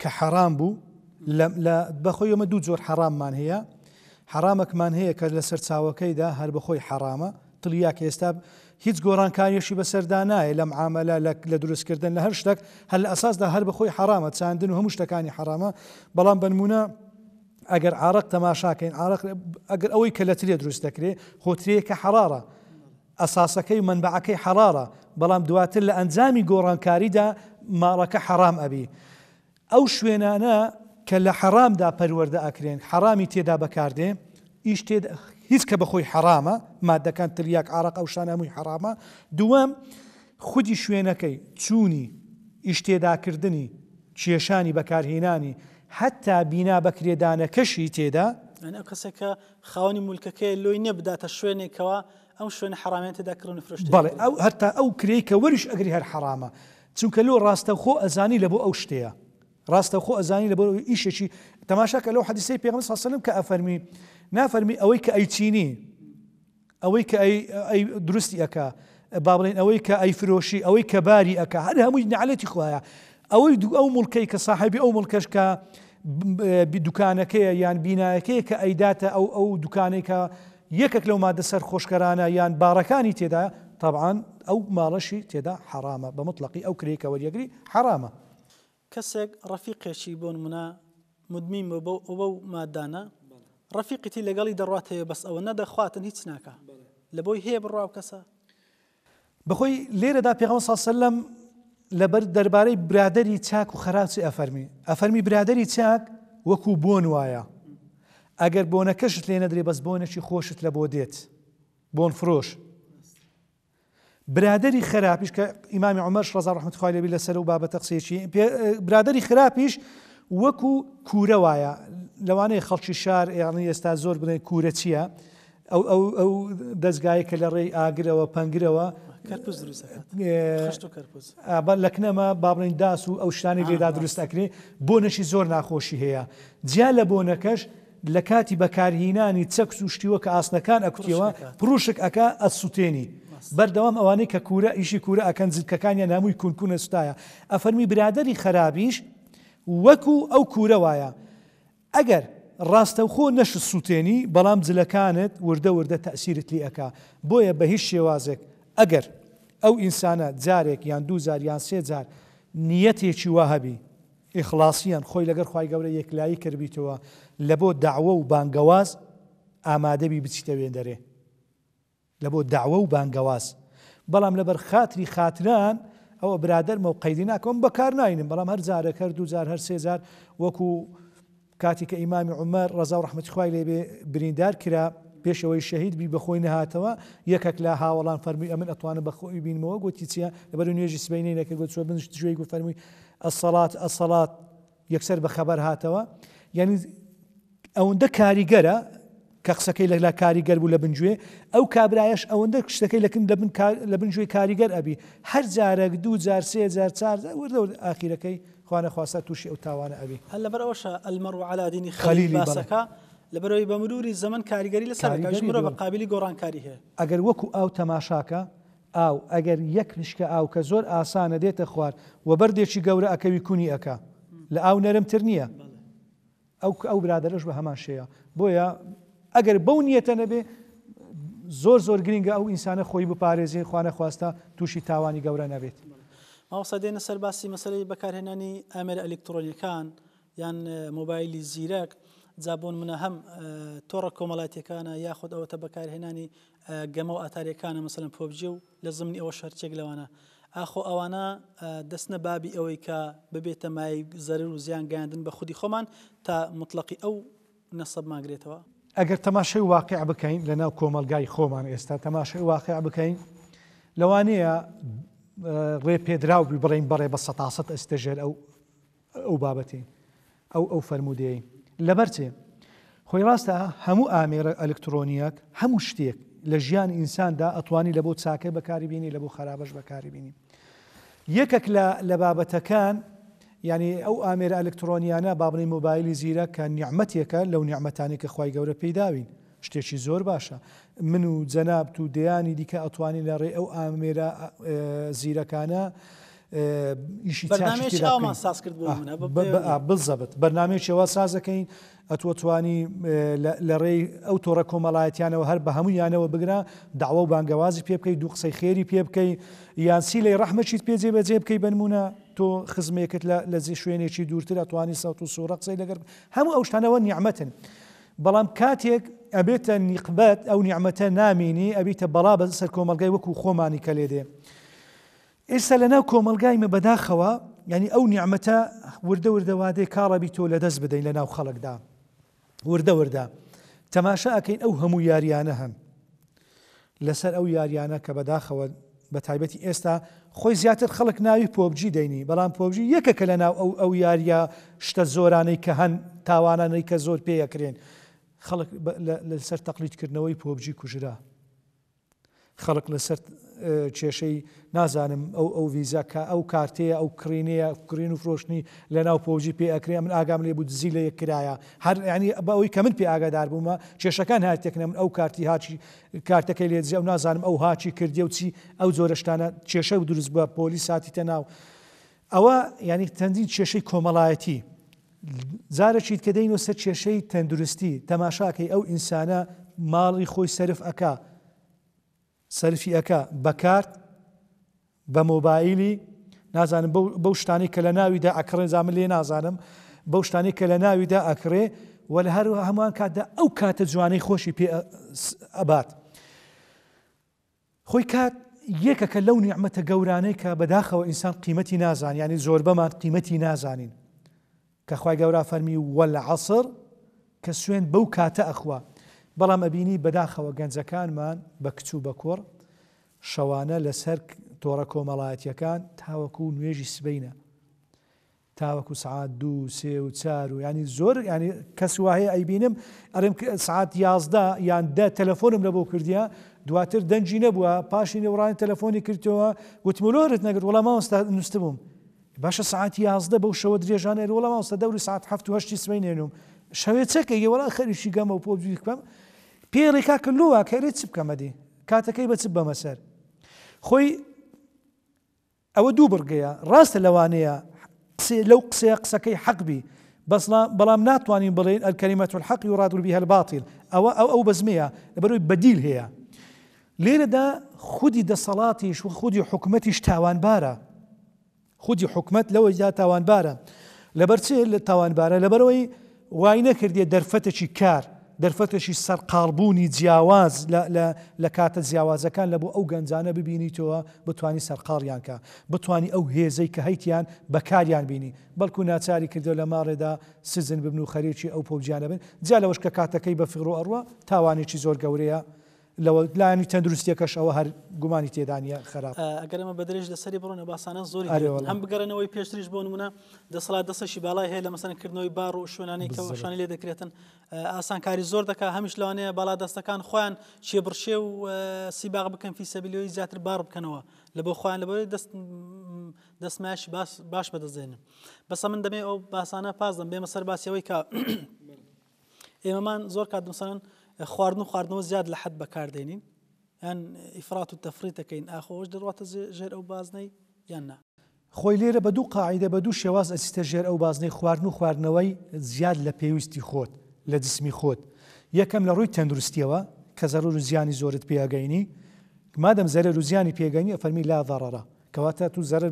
S2: کە حرام بوو بەخۆی ئەمە دوو جۆر حراممان هەیە حرامێکمان هەیە کە لە سەرچاوەکەیدا هەر بەخۆی حرامە تڵیاکە ئێستا هیچ گۆڕانکاریشی بەسەردا نایە لە معاملە لە دروستکردن لە هەر شتێک هەر لە ئەساسدا هەر بەخۆی حرامە چاندن و هەموو شتەکانی حرامە بەڵام بنمونە ئەگەر عارق تەماشاکەین ئەگەر ئەوەی کە لە ترێ دروست دەکرێت خۆترەیەکە حەرارە ئەساسەکەی و منبعەکەی حەرارە بەڵام دواتر لە ئەنجامی گۆڕانکاریدا ماڵەکە حەرام ئەبی ئەو شوێنانە کە لە حەرامدا پەروەردە ئەکرێن حەرامی تێدا بەکاردێ ئیش تێدا هیچ کە بەخۆی حەرامە مادەکان تریاک عارق ئەو شانە هەمووی حەرامە دووەم خودی شوێنەکەی چوونی ئیش تێداکردنی کێشانی بەکارهێنانی حتا بینا بەکرێدانەکەشی تێدا
S1: ئەو کەسێکە خاوەنی مولکەکەی لۆی نەبداتە شوێنێکەوە ئەو شوێنە حەرامیان تێدا کڕون فرشت
S2: بەڵێ ئەو هەتا ئەو کرێی کە وەریش ئەگری هەر حەرامە چونکە لۆ ڕاستەوخۆ ئەزانی لە بۆ ئەو شتەیە ڕاستەوخۆ ئەزانی لە بۆ ئیشێکی تەماشاکە لەو حەدیثەی پێغەمبەر صلی الله علیه و سلم کە ئەفەرمی نافەرمی ئەوەی کە ئەیچینی ئەوەی کە ئەی دروستی ئەکا با بڵێن ئەوەی کە ئەیفرۆشی ئەوەی کە باری ئەکا هەر هەمووی نعلەتی خوایە ئەوەی ئەو مڵکەی کە صاحبی ئەو مڵکەش کە دوکانەکەیە یان بینایەکەیە کە ئەیداتە ئەو دوکانەی کە یەکێک لەو مادە سەرخۆشکەرانە یان باڕەکانی تێدا طبعاً ئەو ماڵەشی تێدا حرامە بە مطلقی ئەو کرێکە وەریەگری حرامە
S1: کەسێک ڕەفیقێکی بۆ نمونە مدمین بۆ مادانە ڕەفیقیتی لەگەڵی دەڕاتەیە بەس ئەوە نەدەخواتن هیچ ناکە لە بۆی هەیە بڕاو کەسە
S2: بەخۆی لێرەدا پێغەمبەر صلی الله علیه و سلم لەبەر دەربارەی برادەری چاک و خراپی ئەفەرمی برادەری چاک وەکو بۆن وایە ئەگەر بۆنەکەشت لێ نەدرێ بەس بۆنێکی خۆشت لە بۆ دێت بۆن فرۆش برادەری خراپیش کە ئیمامی عومەر ڕەزا ڕەحمەتوڵڵی خوای لێبی لەسەر و بابەتە قسەیەکی برادەری خراپیش وەکو کوورە وایە لەوانەیە خەڵکی شار یاڕنی ئێستا زۆر بڵێن کوورە چییە ئەو دەستگایە کە لە ڕێی ئاگرەوە پەنگرەوە لەکنەمە با بڵێن داس و ئەو شتانی لێدا دروست ئەکرێ بۆنەشی زۆر ناخۆشی هەیە جیا لە بۆنەکەش لە کاتی بەکارهینانی چەکس و شتیوە کە ئاسنەکان ئەکوتیەوە پڕوشک ئەکا ئەسووتێنی بەردەوام ئەوانەی کە کوورە ئیشی کوورە ئەکەن زیدکەکانیان هەمووی کونکونە سوتایە ئەفەرمی برادەری خراپیش وەکو ئەو کوورە وایە ئەگەر ڕاستەوخۆ نەش سووتێنی بەڵام جلەکانت وردە وردە تەسیرت لێ ئەکا بۆیە بە هیچ شێوازێک ئەگەر ئەو ئینسانە جارێک یان دوو جار یان سێ جار نیەتێکی وا هەبی ئیخلاسیان خۆی لەگەر خوای گەورە یەکلایی کردبیتەوە لە بۆ داوە و بانگەواز ئامادەبی بچیتە وێندەرێ لە بۆ داوە و بانگەواز بەڵام لەبەر خاتری خاتران ئەوە برادەرمە و قەیدی ناکەم بەکار ناینم بەڵام هەر جارێک هەر دوو جار هەر سێ جار وەکو کاتی کە ئیمامی عومەر ڕەزا و ڕەحمەتی خوای لێبێ بریندار کرا پێشەوەی شەهید بی بەخۆی نەهاتەوە یەکێک لە هاوڵان فەرمووی ئەمن ئەتوانە بەخۆی بینمەوە گوتی چییە لەبەر نوێژی سبەینەکە گوت چۆ بنشت ژوێی گوت فەرمووی ئەسەڵات یەکسەر بەخەبەر هاتەوە یعنی ئەوەندە کاریگەرە کە قسەکەی لە کاریگەر بوو لە بنجوێ ئەو کابرایەش ئەوەندە شتەکەی لە بنجوێ کاریگەر ئەبی هەر جارێک دوو جار سێ جار چار وردە ئاخیرەکەی خوانە خواستە تووشی ئەو تاوانە ئەبی
S1: هەر لەبەر ئەوشە ئەلمەڕ عەلا دینی خەلیل باسەکە لەبەرەوەی بە مروری زەمن کاریگەری لەسەر مرۆڤ بە قابلی گۆڕانکاری هەیە
S2: ئەگەر وەکو ئاو تەماشاکە ئاو ئەگەر یەک نشکە ئاو کە زۆر ئاسانە دێتە خوار و بەردێکی گەورە ئەکەوی کونی ئەکا لە ئاو نەرمتر نییە ئەو برادەرش بە هەمان شەیە بۆیە ئەگەر بەو نیەتە نەبێ زۆر گرنگە ئەو ئینسانە خۆی بپارێزێ خوانە خواستە تووشی تاوانی گەورە نەبێت
S1: ماوەستا دێنە سەر باسی مەسەلەی بەکارهێنانی ئامێرە ئەلکترۆنیەکان یان مۆبایلی زیرەک جابۆن منە هەم تۆڕە کۆمەڵاتیەکانە یاخود ئەوەتە بەکارهێنانی گەمە و ئاتاریەکانە مەسەلەن پۆبجێ و لە زمانی ئەوە شەرچێک لەوانە ئاخۆ ئەوانە دەستنە بابی ئەوەی کە ببێتە مای زەرر و زیان گەیاندن بە خودی خۆمان تا مطلقی ئەو نەسەب ماگرێتەوە
S2: ئەگەر تەماشای واقع بکەین لەناو کۆمەلگای خۆمان ئێستا تەماشای واقع بکەین لەوانەیە ڕێ پێدراو بڵین بەڕێ بە 100% ئەستەژێر ئەو بابەتی ئەو فەرمودەیە لەبەرچێ خۆی ڕاستە هەموو ئامێرە ئەلکترۆنیەک هەموو شتێک لە ژیان ئینساندا ئەتوانی لە بۆ چاکە بەکاری بینی لە بۆ خراپەش بەکاری بینی یەکێک لە بابەتەکان یعنی ئەو ئامێرە ئەلکترۆنیانە بابنی مۆبایلی زیرە کە نیعمەتێکە لەو نیعمەتانی کە خوای گەورە پێداوین شتێکی زۆر باشە من و جەنابت و دەیانی دیکە ئەتوانی لە ڕێ ئەو ئامێرە زیرەکانە ئیشی بزەبت بەرنامەیەکیەوە سازەکەین ئەتوانی لە ڕێی ئەو تۆڕە کۆمەڵایەتیانەوە هەر بە هەموویانەوە بگرە داوە و بانگەوازی پێ بکەی دوو قسەی خێری پێ بکەی یان سیلەی ڕەحمەچیت پێ جێبەجێ بکەی بنمونە تۆ خزمێکت لە شوێنێکی دوورتر ئەتوانی سەوت و سوورە قسەی لەگەر هەموو ئەو شتانەوە نیعمەتن بەڵام کاتێک ئەبێتە نیقبەت ئەو نیعمەتە نامینی ئەبیتە بەڵا بەسەر کۆمەلگای وەکو خۆمانی کە لێ دێ ئێستا لەناو کۆمەلگایمە بەداخەوە ینی ئەو نیعمەتە وردە وردەوادەی کاڕەبی تۆ لەدەست بدەین لەناو خەڵکدا وردە وردە تەماشا ئەکەین ئەو هەموو یاریانە هەن لەسەر ئەو یاریانە کە بەداخەوە بە تایبەتی ئێستا خۆی زیاتر خەڵک ناوی پۆبجی دەینی بەڵام پۆبجی یەکەکە لەناو ئەو یاریە شتە زۆرانەی کە هەن تاوانانەی کە زۆر پێیەکرێن خەڵک لەسەر تەقلیدکردنەوەی پۆبجی کوژرا خەڵک لەسەر کێشەی نازانم ئەو ڤیزا کە ئەو کارتەیە ئەو کڕینەیە کڕین و فرۆشتنی لەناو پۆبجی پێ ئەکرێ من ئاگام لێ بوو دزی لە یەکرایە هەر ینی بە ئەوەی کە من پێ ئاگادار بوومە کێشەکان هاتێکنە من ئەو کارتی هاچی کارتەکەی لێ دزی ئەو نازانم ئەو هاچی کردی و چی ئەو زۆرە شتانە کێشە و دروست بووە پۆلیس هاتیتە ناو ئەوە ینی چەندین کێشەی کۆمەڵایەتی زارەچیت کە دەینەوە سەر کێشەی تەندروستی تەماشاکەی ئەو ئینسانە ماڵی خۆی سەرف ئەکا سەرفی ئەکا بە کارت بە مۆبایلی نازانم بەو شتانی کە لە ناویدا ئەکڕێ زامن لێ نازانم بەو شتانی کە لە ناویدا ئەکڕێ و لە هەروە هەمووان کاتدا ئەو کاتە جوانەی خۆشی پێ ئەبات خۆی کات یەکەکە لەو نیعمەتە گەورانەی کە بەداخەوە ئینسان قیمەتی نازان ینی زۆر بەمان قیمەتی نازانین کە خوای گەورە فەرمی وەلعەسر کە سوێن بەو کاتە ئەخوا بەڵام ئەبینی بەداخەوە گەنجەکانمان بە کچ و بە کوڕ شەوانە لەسەر تۆڕە کۆمەڵایەتیەکان تاوەکو نوێژی سبەینە تاوەکو سعات 2 3 و 4 و ینی زۆر ینی کەس وایە ئەیبینم ئەرێم سعات 11 یان 10 تەلەفۆنم لە بۆ کردیە دواتر دەنجی نەبووە پاشی نێوڕانی تەلەفۆنی کردەوە وتملۆرت نەگرت وەڵام مامۆستا نووسە بووم باشە سعات 11 بەو شەوە درێژانە وەڵام مامۆستا دەوری سعات 7 و 8 سبەینێنم شەوێ چەکە وەڵا خەریشی گەمە و پۆبجی بکەم پێڕێکا کردووە کەرێت چ بکەمەدی کاتەکەی بە چ بەمە سەر خۆی ئەوە دوو بڕگەیە ڕاستە لەوانەیە لەو قسەیە قسەکەی حەقبی بەڵام ناتوانین بڵێن الکەلیمەت الحەق یوراد بها الباطل ئەو بەزمەیە لەبەرەوەی بەدیل هەیە لێرەدا خودی دەسەڵاتیش و خودی حکومەتیش تاوانبارە خودی حکومەت لەوەیدا تاوانبارە لەبەر چێ لە تاوانبارە لەبەرەوەی وای نەکردێ دەرفەتێکی کار دەرفەتێکی سەرقاڵبوونی جیاواز لە کاتە جیاوازەکان لە بۆ ئەو گەنجانە ببینیتەوە بتانی سەرقاڵیان کە بتانی ئەو هێزەی کە هەیتیان بەکاریان بینی بەڵکو ناچاری کردو لە ماڕێدا سزن ببن و خەریکی ئەو پۆبجیانە بن جا لەوەش کە کاتەکەی بە فڕۆ ئەڕوە تاوانێکی زۆر گەورەیە لەوە لانی تەندروستیەکەش ئەوە هەر گومانی تێدانە خراپ
S1: ئەگەرمە بەدرێژ لەسەری بڕۆنە باسانە زۆری هەم بگەڕێنەوەی پێشتریش بۆ نمونە دەسەڵات دەستەشی باڵای هەیە لە مەسەنکردنەوەی بار و شوێنانی کە شانی لێ دەکرێتن ئاسانکاری زۆر دەکا هەمیش لەوانەیە باڵا دەستەکان خۆیان چێبڕشێ و سیباغ بکەن فی سەبیلەوەی زیاتر بار بکەنەوە لە بۆ خۆیان لەبەرەوەی دەستمایشی باش بەدەستێنن بەسە من دەمێ ئەو باسانە پاس دەم بێمە سەر باسیەوەی کە ئێمەمان زۆر کات مەسەڵەن خواردنەوە زیاد لە حەد بەکاردێنین یان ئیفرات و تەفریتەکەین ئاخۆش دەڕاتە ژێر ئەو بازنەی یان نا
S2: خۆی لێرە بە دوو قاعیدە بە دوو شێواز ئەچیتە ژێر ئەو بازنەی خواردن و خواردنەوەی زیاد لە پێویستی خۆت لە جسمی خۆت یەکەم لە ڕووی تەندروستیەوە کە زەرور و زیانی زۆرت پێگەینی مادەم زەرەر و زیانی پێگەینی ئەفەرمی لا ضەرەرە کەواتە تو زەرر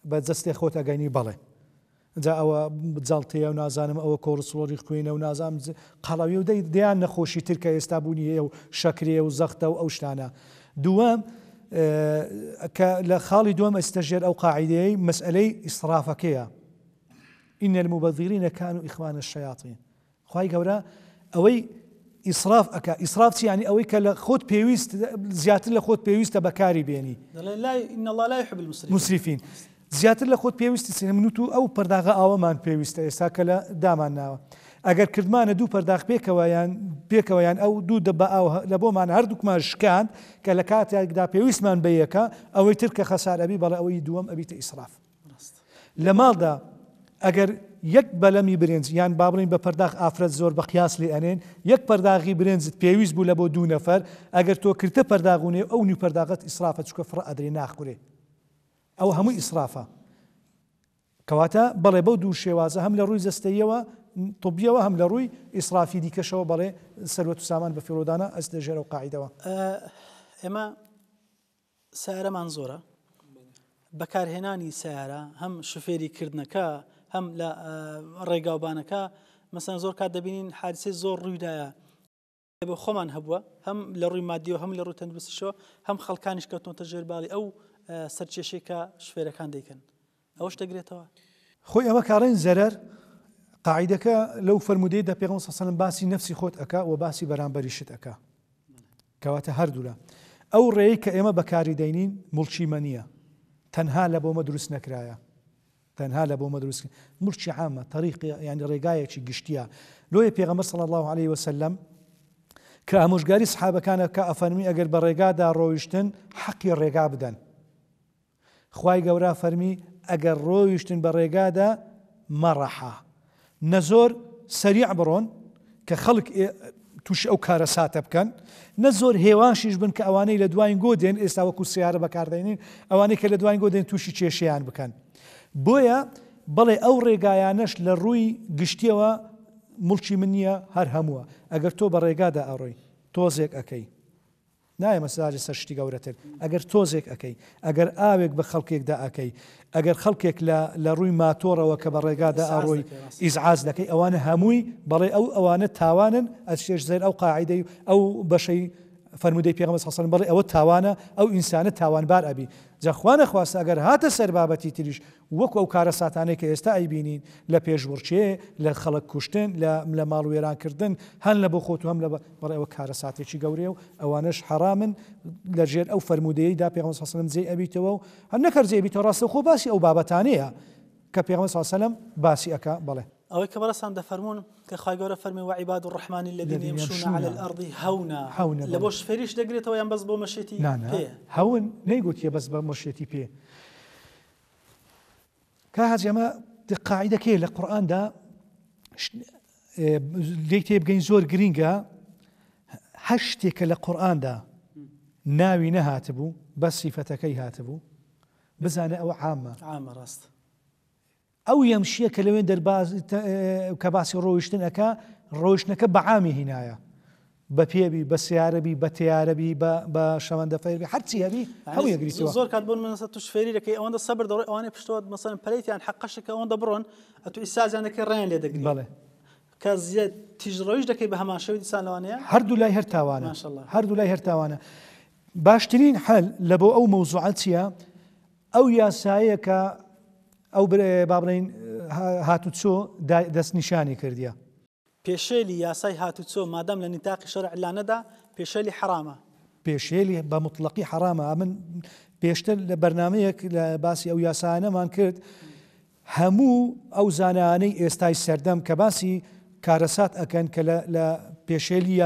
S2: بە جەستێ خۆت ئەگەینی بەڵێ جا ئەوە جاڵتەیە و نازانم ئەوە کۆڕسڵۆری خوێنە و نازانم قەڵاوی و دەیان نەخۆشی ترکە ئێستا بوونی هەیە و شەکرێ و زەختە و ئەو شتانە دووەم کە لە خاڵی دووەم ئەستەژێر ئەو قاعیدەیەی مەسئلەی ئیسرافەکەیە ئین المبەذرین کانوا ئیخوان الشیاطین خوای گەورە ئەوەی ئیسراف ئەکا ئیسراف چی یعنی ئەوەی کە لە خۆت پێویست زیاتر لە خۆت پێویستە بەکاری بێنی
S1: إن الله لا يحب
S2: المسرفين زیاتر لە خۆت پێویستی سێمنوت و ئەو پەرداغە ئاوەمان پێویستە ئێستا کە لە دامان ناوە ئەگەر کردمانە دوو پەرداغ پێکەوەیان ئەو دوو دەبە ئاو لە بۆمان هەردووکمان شکاند کە لە کاتێکدا پێویستمان بەیەکە ئەوەی تر کە خەسارەبی بەڵێ ئەوەی دووەم ئەبیتە ئیسراف لە ماڵدا ئەگەر یەک بەلەمی برنج یان با بڵین بە پەرداغ ئافرەت زۆر بە قیاس لێ ئەنێن یەک پەرداغی برنجت پێویست بوو لە بۆ دوو نەفەر ئەگەر تۆ کردە پەرداغونێ ئەو نیو پەرداغت ئیسرافە چکە فڕە ئەدرێ ناخورێ ئەو هەمووی ئیسرافە کەواتە بەڵێ بەو دوو شێوازە هەم لە ڕووی جەستەیەوە طبیەوە هەم لە ڕووی ئیسرافی دیکەشەوە بەڵێ سەروەت و سامان بە فیڕۆدانە ئەس دەژێرە و قاعیدەوە
S1: ئێمە سارەمان زۆرە بەکارهێنانی سیارە هەم شوفێری کردنەکە هەم لە ڕێگاوبانەکە مەسەن زۆر کات دەبینین حادسەی زۆر ڕوویدایە بۆ خۆمان هەبووە هەم لە ڕووی مادیەوە هەم لە ڕووی تەندروستیشەوە هەم خەڵکانیش کەوتنەوەتە ژێرباڵی ئەو سەرکێشەی کە شوفێرەکان دەیکەن ئەوەش دەگرێتەوە
S2: خۆی ئەمە کاڕێن زەرەر قاعیدەکە لەو فەرمودەیەدا پێغەمبەر صلی الله علیه و سلم باسی نەفسی خۆت ئەکا و باسی بەرامبەریشت ئەکا کەواتە هەردوولا ئەو ڕێی کە ئێمە بەکاری دەینین موڵچیمە تەنها لە بۆمە دروست نەکرایە تەنها لە بۆمە دروست موڵچی عامە طریقی یعنی ڕێگایەکی گشتیە لۆیە پێغەمبەر صلی الله علیه و سلم کە ئامۆژگاری سەحابەکانە کە ئەفەرمی ئەگەر بە ڕێگادا ڕۆیشتن حەقی ڕێگا بدەن خوای گەورە فەرمی ئەگەر ڕۆیشتن بە ڕێگادا مەڕەحە نە زۆر سەریع بڕۆن کە خەڵک تووشی ئەو کارە ساتە بکەن نە زۆر هێواشیش بن کە ئەوانەی لە دوای گۆ دێن ئێستا وەکو سیارە بەکاردێنین ئەوانەی کە لە دوای گۆ دێن تووشی کێشەیان بکەن بۆیە بەڵێ ئەو ڕێگایانەش لە ڕووی گشتیەوە موڵچی من نییە هەر هەمووە ئەگەر تۆ بە ڕێگادا ئەڕۆی تۆزێک ئەەکەی نایە مەساجی سەر شتی گەورەتر ئەگەر تۆزێک ئەەکەی ئەگەر ئاوێک بە خەڵکێکدا ئەەکەی ئەگەر خەڵکێک لە ڕووی ماتۆڕەوە کە بە ڕێگادا ئاڕۆی ئیزعاز دەکەی ئەوانە هەمووی بەڵێ ئەوانە تاوانن ئەشێش زێر ئەو قاعیدەی ئەو بەشەی فەرمودەی پێغەمبەر صلی الله علیه و سلم بەڵێ ئەوە تاوانە ئەو ئینسانە تاوانبار ئەبی جەخوا نەخواستە ئەگەر هاتە سەر بابەتی تریش وەکو ئەو کارە ساتانەی کە ئێستا ئەیبینین لە پێشوڕچێ لە خەڵک کوشتن لە ماڵ وێرانکردن هەن لە بۆ خۆت و هەم لە بەڵێ ئەوە کارە ساتێکی گەورەیە و ئەوانەش حرامن لەژێر ئەو فەرمودەیەدا پێغەمبەر صلی الله علیه و سلم جێی ئەبیتەوە و هەر نەکەر جێی ئەبیتەوە ڕاستە خۆ باسی ئەو بابەتانەیە کە پێغەمبەر صلی الله علیه و سلم باسی ئەکا بەڵێ
S1: ئەوەی کە بەڕەسان دەفەرمون کە خوای گەورە فەرمی وعیباد الرحمن الذين يمشون على الأرض هونا لە بۆ شفێریش دەگرێتەوە یان بەس بۆ مەشێتی پێ
S2: هەون نەیگوتیە بەس بە مەشێتی پێ کاهاج ئەمە قاعیدەکەیە لە قورئاندا لێک تێبگەین زۆر گرینگە هەر شتێکە لە قورئاندا ناوی نەهاتبوو بەس سیفەتەکەی هاتبوو بزانە ئەوە عامە
S1: ڕاست
S2: ئەو یەمشیە کە لەوێن دەرباز کە باسی ڕۆیشتن ئەکا ڕۆیشتنەکە بە عامی هینایە بە پێبی بە سیارەبی بە تیارەبی بە شەمەندەفەربی هەرچی هەبی هەموو یەکگریتەوە
S1: زۆر کات بوون منەسە توش فێری دەکەی ئەوەندە سەبر دەڕۆی ئەوانەی پشتەوە مەسەڵەن پەلەیتیان حەقەشەکە ئەوەندە بڕۆن ئەتو ئیسازیان دەکەی ڕێیان لێ دەگری
S2: بەڵێ
S1: کە زیاد تیژڕۆیش دەکەی بە هەمان شەوی دیسان لەوانەیە
S2: هەردوو لای هەر تاوانە هەردوو لای هەر تاوانە باشترین حەل لە بۆ ئەو مەوزوعە چییە ئەو یاسایە کە ئەو با بڵێن هاتوچۆ دەستنیشانی کردیە
S1: پێشێلی یاسای هاتوچۆ مادەم لە نیتاقی شەرع لانەدا پێشێلی حرامە
S2: پێشێلی بە مطلقی حرامە من پێشتر لە بەرنامەیەک لە باسی ئەو یاسانەمان کرد هەموو ئەو زانانەی ئێستای سەردەم کە باسی کارەسات ئەکەن کە لە پێشێلی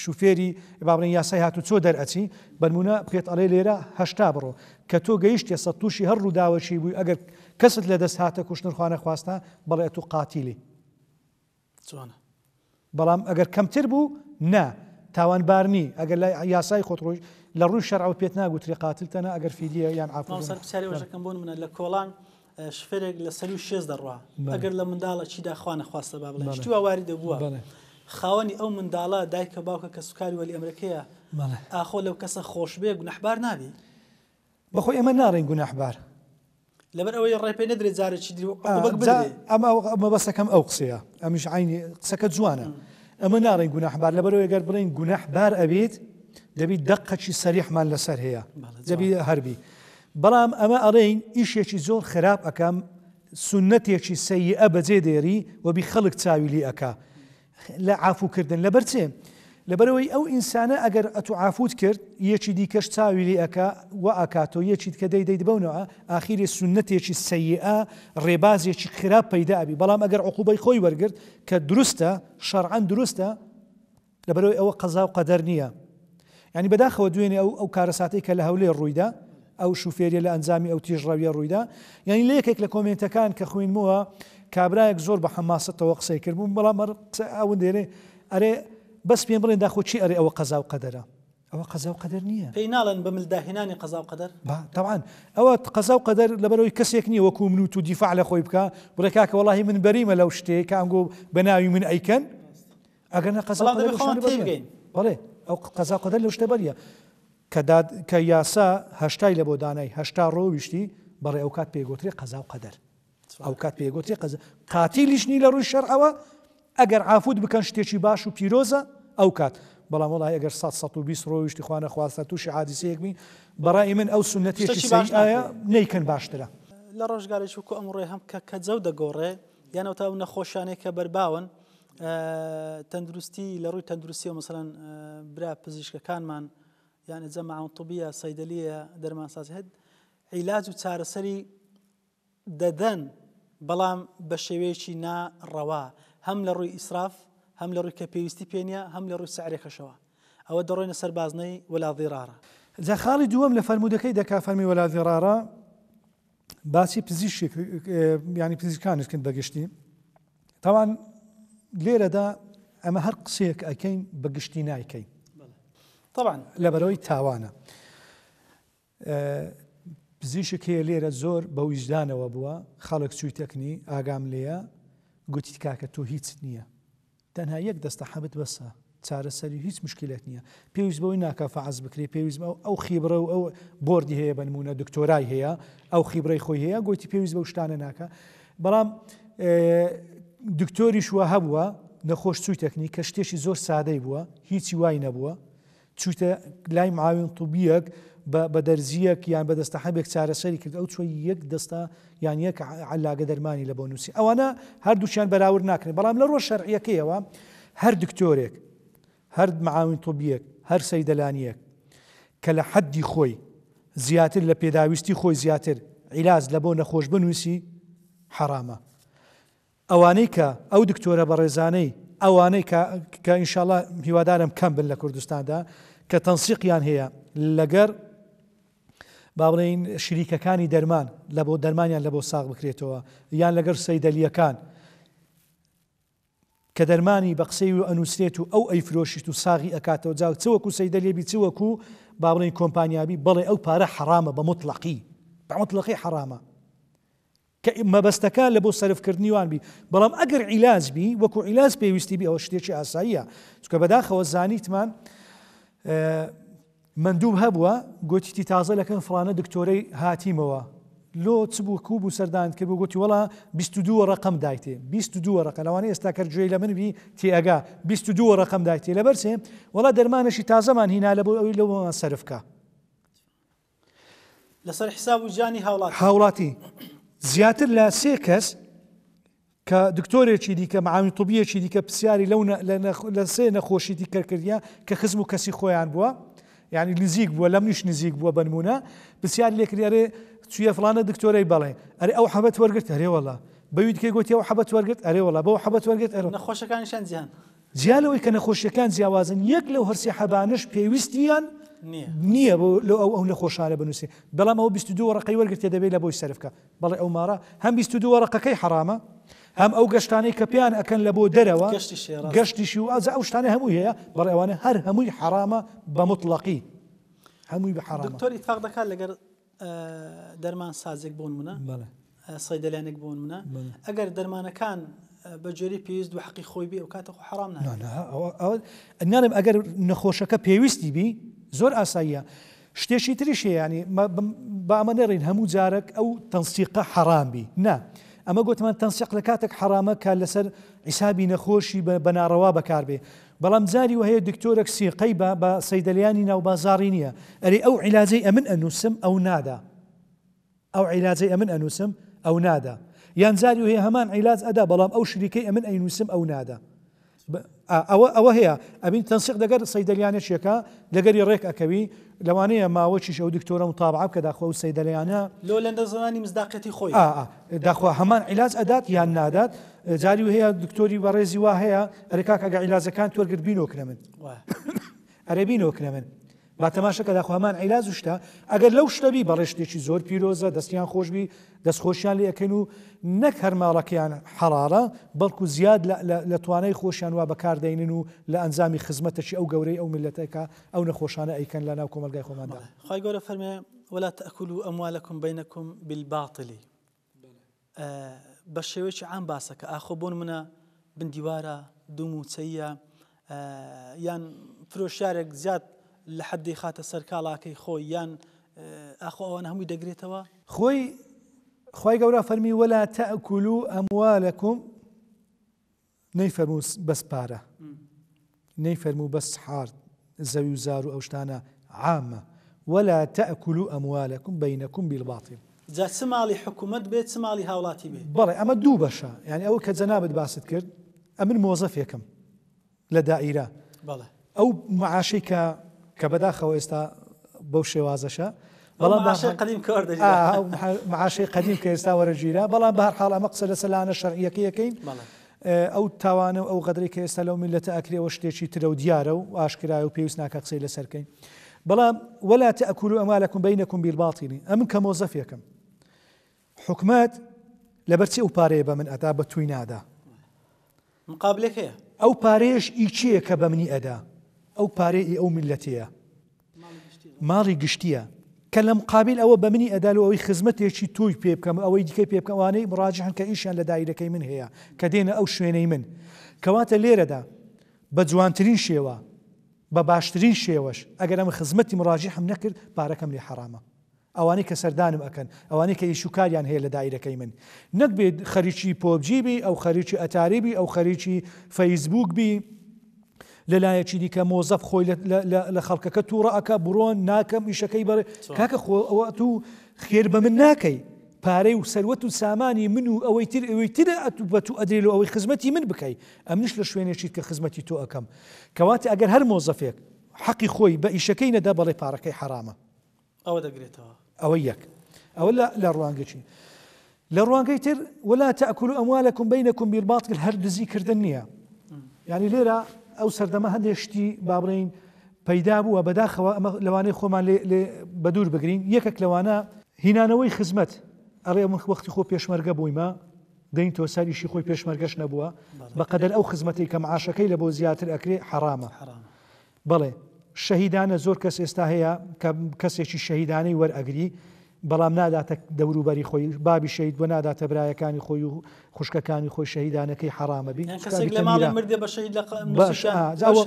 S2: شوفێری با بڵێن یاسای هاتوچۆ دەرئەچی بەنمونە پێت ئەڵێ لێرە 80 بڕۆ کە تۆ گەیشتە سەد تووشی هەر ڕووداوەشی بووی ئەگەر کەست لە دەست هاتە کوشتن خوا نەخواستە بەڵێ تو قاتیلی بەڵام ئەگەر کەمتر بوو نا تاوانبارنی ئەگەر لە یاسای خۆت ڕۆژ لە ڕووی شەرعەوە پێت ناگوتری قاتلتەنە ئەگەر فیدیە یان عافو
S1: سەر وەژەکەم بۆ منە لە کۆڵان شفێرێک لە سەری 6 دەڕوا ئەگەر لە منداڵە چیدا خوا نەخواستە با بڵێ شتی واواری دەبووە خاوەنی ئەو منداڵە دایکە باوکە کە سوکاری وەلی ئەمریکەیە ئاخۆ لەو کەسە خۆش بێ گونەحبار نابی
S2: بەخۆی ئەمە ناڕێن گونەحبار
S1: لەبەر ئەوەی ڕێپێ نەدرێت جارێکی
S2: ئەمە بەسەکەم ئەو قسەیە ئەمیش عینی قسەکە جوانە ئەمە ناڕێن گونەحبار لەبەرەوەی گەر بڵێن گونەحبار ئەبێت دەبی دەقەکی سەریحمان لەسەر هەیە دەبی هەربی بەڵام ئەمە ئەڵێن ئیشێکی زۆر خراپ ئەکەم سنەتێکی سەیئە بەجێ دێری وەبی خەڵک چاویلی ئەکا لە عافوکردن لەبەر چێ لەبەرەوەی ئەو ئینسانە ئەگەر ئەتو عافوت کرد یەکی دیکەش چاویلی ئەکا و ئاکاتەوە یەکیت کە دەی دەبەونەوە ئاخیری سنەتێکی سەیئە ڕێبازێکی خراپ پەیدا ئەبی بەڵام ئەگەر عقوبەی خۆی وەرگرت کە دروستە شەرعەن دروستە لەبەرەوەی ئەوە قەزا و قەدەر نییە یعنی بەداخەوە دوێنێ ئەو کارەساتەی کە لە هەولێر ڕوویدا ئەو شوفێریە لە ئەنجامی ئەو تیژڕەویە ڕوویدا یعنی لە یەکێک لە کۆمنتەکان کە خوێنمەوە کابرایەک زۆر بە حەماسەتەوە قسەی کردبووم بەڵام ئەوەن دێنێ ئەرێ بەس پێم بڵێن داخۆ چی ئەرێ ئەوە قەزا و قەدەرە ئەوە قەزا و قەدەر نییە
S1: پێی ناڵێن بە ملداهێنانی قەزا و قەدەر
S2: طبعاً ئەوە قەزا و قەدەر لەبەرەوەی کەسێک نییە وەکو من و تو دیفاع لە خۆی بکە بڵێ کاکە وەڵاهی من بەریمە لەو شتێک کە ئەنگۆ بە ناوی من ئەیکەن ئەگەر نە قەزا و قەدەر بەڵێ ئەو قەزا و قەدەر لەو شتە بەریە کە یاسا هەشتای لە بۆ دانای هەشتا ڕۆویشتی بەڕێ ئەو کات پێگوترێ قەزا و قەدەر ئەو کات پێگوترێ قەزا قاتیلیشنی لە ڕووی شەرعەوە ئەگەر عافوت بکەن شتێکی باش و پیرۆزە ئەو کات بەڵام وڵای ئەگەر 120 ڕۆیشتی خوانە خواستە تووشی حادیسەیەک بین بەڕای من ئەو سنەتێکی ئایا نەیکەن باشترە
S1: لە ڕۆژگارێک وکو ئەمڕۆی هەم کە جەو دەگۆڕێ یانەوە تا نەخۆشیانەیە کە بەرباون تەندروستی لە ڕووی تەندروستیەوە مەسەڵەن برا پزیشکەکانمان یان جەماعەت طبیە سەیدەلیە دەرمانسازی هەد عیلاج و چارەسەری دەدەن بەڵام بە شێوەیەکی ناڕەوا هەم لە ڕووی ئیسراف هەم لە ڕووی کە پێویستی پێ نیە هەم لە ڕووی سعرێکەشەوە ئەوە دەڕۆینە سەر بازنەی وەلا ضیرارە
S2: جا خاڵی دووەم لە فەرمودەکەی دەکا فەرمی وەلا ضیرارە باسی پزیشک ینی پزیشکانت کرد بەگشتی تاوان لێرەدا ئەمە هەر قسەیەک ئەکەین بەگشتی نایکەین
S1: طبعا
S2: لەبەرەوەی تاوانە پزیشک هەیە لێرە زۆر بە ویژدانەوە بووە خەڵک چوویتەکنی ئاگام لێیە گوتی کاکە تۆ هیچ نییە تەنها یەک دەستە حەبت بەسە چارەسەری هیچ مشکلێت نییە پێویست بەوەی ناکە فەعەز بکرێ پێویست ئەو خیبرە و ئەو بۆردی هەیە بە نمونە دکتۆرای هەیە ئەو خیبرەی خۆی هەیە گوتی پێویست بەو شتانە ناکە بەڵام دکتۆریش وە هەبووە نەخۆش چوویتەکنی کە شتێکی زۆر سادەی بووە هیچی وای نەبووە چوویتە لای معاون طبیەک بە دەرزیەک یان بە دەستە حەبێک چارەسەری کرد ئەو چۆی یەک دەستە یان یەک علاگە دەرمانی لە بۆ نووسی ئەوانە هەردووچیان بەراورد ناکرێن بەڵام لە ڕۆژ شەرعیەکەیەوە هەر دکتۆرێک هەر معاون طبیەک هەر سەیدەلانیەک کە لە حەدی خۆی زیاتر لە پێداویستی خۆی زیاتر عیلاج لە بۆ نەخۆش بنووسی حرامە ئەوانەی کە ئەو دکتۆرە بەڕێزانەی ئەوانەی کە ئینشاءڵڵا هیوادارم کەم بن لە کوردستاندا کە تەنسیقیان هەیە لەگەر با بڵێین شریکەکانی دەرمان لە بۆ دەرمانیان لە بۆ ساغ بکرێتەوە یان لەگەر سەیدەلیەکان کە دەرمانی بە قسەی و ئەنووسێت و ئەو ئەیفرۆشیت و ساغی ئەکاتەوە جاو چ وەکو سەیدەلێبی چ وەکو با بڵێین کۆمپانیابی بەڵێ ئەو پارە حرامە بە مطلقی حرامە کە مەبەستەکان لە بۆ سەرفکردنی وان بی بەڵام ئەگەر عیلاج بی وەکو عیلاج پێویستی بی ئەوە شتێکی ئاساییە چونکە بەداخەوە زانیتمان مندوب هەبووە گوتیتی تازە لەکەن فڵانە دکتۆرەی هاتیمەوە لۆ چ بوو کوب و سەردان کرد بوو گوتی وەڵا 22 ڕقم دایتێ 22 ڕقم لەوانەیە ئێستا کەرگوێی لە من بی تێئەگا 22 ڕقم دایتێ لەبەرسێ وەڵا دەرمانەشی تازەمان هینا لە بۆ ئەوی لەوە سەرفکە
S1: لەسەر حساب و ژیانی
S2: هاوڵاتی زیاتر لە 3 کەس کە دکتۆرێکی دیکە معاون طبیەکی دیکە پرسیاری لە 3 نەخۆشی دیکەکردیا کە خزم و کەسی خۆیان بووە یعنی نزیک بووە لەم نیش نزیک بووە بە نمونە پرسیاری لێکریارێ چویە فڵانە دکتۆرەی بەڵێ ئەرێ ئەو حەبەت وەرگرت ئەرێ وەڵا بەوی دیکەی گوتی ئەو حەبەت وەرگرت ئەرێ وەڵا بەو حەبەت وەرگرت ئەرێ
S1: نەخۆشەکانیشان
S2: جیالەوەی کە نەخۆشیەکان جیاوازن یەک لەو هەرسی حەبانش پێویستیان نییە بۆ ئەو نەخۆشانە بنووسێ بەڵام ئەو 22 ڕقەی وەرگرتێ دەبێت لە بۆی سەرفکە بەڵێ ئەو مارە هەم 22 ڕقەکەی حرامە هەم ئەو گەشتانەی کە پیان ئەکەن لە بۆ دەرەوە گەشتیشی و ئەو شتانە هەمووی هەیە بەڵێ ئەوانە هەر هەمووی حرامە بە مطلقی هەمووی بە حرامە
S1: دکتۆری اتفاق دەکات لەگەر دەرمان سازێک بۆن منە سەیدەلانێک بۆن منە ئەگەر دەرمانەکان بە جۆری پێویست و حەقی خۆی بێ ئەو کاتە خۆ حرام
S2: نانم ئەگەر نەخۆشەکە پێویستی بی زۆر ئاساییە شتێکی تریش ینی با ئەمە نەڕین هەموو جارێک ئەو تەنسیقە حرام بی نا ئەمە گوتمان تەنسیق لە کاتێک حرامە کە لەسەر عیسابی نەخۆشی بە ناڕەوا بەکار بێ بەڵام جاری وهەیە دکتۆرێک سیقەی بە سەیدەلیانی ناو بازاڕی نییە ئەرێ ئەو عیلاجەی ئەمن ئەنووسم ئەو نادا ئەو عیلاجەی ئەمن ئەنووسم ئەو نادا یان جاری وهەیە هەمان عیلاج ئەدا بەڵام ئەو شریکەی ئەمن ئەینووسم ئەو نادا ئەوە هەیە ئەبین تەنسیق دەگەر سەیدەلیانێکێکە لەگەری ڕێک ئەکەوی لەوانەیە ماوەچیش ئەو دکتۆرە متابعە بکە داخۆ و سەیدەلیانە
S1: لۆ لەندە زمانی مزداقەتی خۆی
S2: داخوا هەمان عیلاج ئەدات یان نادات جاری هەیە دکتۆری بەڕێزی وا هەیە ئەرێ کاکە ئەگەر عیلاجەکان تۆرگرت بینۆکرە من ئەرێ بینۆکرە من با تەماشەکە داخوا هەمان عیلاج شتە ئەگەر لەو شتەبی بەڕێ شتێکی زۆر پیرۆزە دەستیان خۆشبی دەستخۆشیان لێ ئەەکەن و نەک هەرماڵەکەیان حەرارە بەڵکو زیاد لە توانای خۆشیان وا بەکاردێنن و لە ئەنجامی خزمەتەشی ئەو گەورەی ئەو ملەتەکە ئەو نەخۆشانە ئەیکەن لە ناو کۆمەلگای خۆماندا
S1: خی گەورە فەرمێ ولا تأكلوا أموالكم بينكم بالباطل بە شێوەیەکی عام باسەکە ئاخۆ بۆن منە بندیوارە دووموچەیە یان فرۆشیارێک زیاد لە حەدی خاتە سەر کاڵاکەی خۆی یان ئاخۆ ئەوان هەمووی دەگرێتەوە
S2: خۆی خوای گەورە فەرمی وەلا تەئکولوا ئەموالەکم نەیفەرموو بەس پارە نەیفەرموو بەس حارد زەوی و زار و ئەو شتانە عامە وەلا تەئکولوا ئەموالەکم بەینەکم بالباطل
S1: جا چ ماڵی حکوومەت بێت چ ماڵی هاوڵاتی بێت
S2: بەڵێ ئەمە دوو بەشە یعنی ئەوە کە جەنابەت باست کرد ئەمن مۆزەفێکم لە دائیرە
S1: بەڵێ
S2: ئەو معاشەی کە بەداخەوە ئێستا بەو شێوازەشە
S1: بەڵام قدیم کار
S2: معاشەی قدیم کە ئێستا وەرەگیرا بەڵام بە هەر حاڵ ئەمە قسە لەسەر لایەنە شەرعیەکە یەکەین ئەو تاوانە و ئەو غەدرەی کە ئێستا لەو میلەتە ئەکرێەوە شتێکی ترە و دیارە و ئاشکرایە و پێویست ناکە قسەی لەسەرکەین بەڵام وەلا تەئکولوا ئەموالەکم بەینەکم بالباطل ئەمن کە مۆزەفێکم حکومەت لەبەرچی ئەو پارەیە بە من ئەدا بە توی نادا
S1: مقابلێک هەیە
S2: ئەو پارەیەش ئیچیە کە بە منی ئەدا ئەو پارەی ئەو میلەتەیە ماڵی گشتیە کە لە مقابل ئەوە بە منی ئەدا و ئەوەی خزمەتێکی توی پێ بکەم ئەوەی دیکەی پێ بکەم وانەی مڕاجحن کە ئیشیان لە دایرەکەی من هەیە کە دێنە ئەو شوێنەی من کەواتە لێرەدا بە جوانترین شێوە بە باشترین شێوەش ئەگەر ئەمە خزمەتی مڕاجحم نەکرد پارەکەم لێ حرامە ئەوانەی کە سەردانم ئەکەن ئەوانەی کە ئیشوکاریان هەیە لە دایرەکەی من نەک بێت خەریکی پۆبجیبی ئەو خەریکی ئەتاریبی ئەو خەریکی فەیسبوک بی لەلایەکی دیکە مۆزەف خۆی لە خەڵکەکە تووڕەکە بڕۆن ناکەم ئیشەکەی بەڕێ کاکە ئەوە تو خێر بە من ناکەی پارەی و سەروەت و سامانی من و ئەوەی ترە بە تو ئەدرێت و ئەوەی خزمەتی من بکەی ئەمنش لە شوێنێکیت کە خزمەتی تۆ ئەەکەم کەواتە ئەگەر هەر مۆزەفێک حەقی خۆی بە ئیشەکەی نەدا بەڵێ پارەکەی حرامە
S1: ئەوە دەگرێتەوە
S2: ئەوە یەک ئەوە لە ڕوانگەچی لە ڕوانگەی تر وەلا تەئکولوا ئەموالەکم بەینەکم بالباطل هەر دزیکردن نییە یعنی لێرە ئەو سەردەمە هەندێک شتی با بڵێین پەیدا بووە بەداخەوە ئەمە لەوانەیە خۆمان لێ بەدوور بگرین یەکێک لەوانە هینانەوەی خزمەت ئەڕێ من وەختی خۆ پێشمەرگە بوویمە دەین تۆ سەریشی خۆی پێشمەرگەش نەبووە بەقەدەر ئەو خزمەتی کە معاشەکەی لە بۆ زیاتر ئەکرێ حرامە بەڵێ شەهیدانە زۆر کەس ئێستا هەیە کە کەسێکی شەهیدانەی وەرئەگری بەڵام ناداتە دەوروبەری خۆی بابی شەهید بۆ ناداتە برایەکانی خۆی و خوشکەکانی خۆی شەهیدانەکەی حرامە بی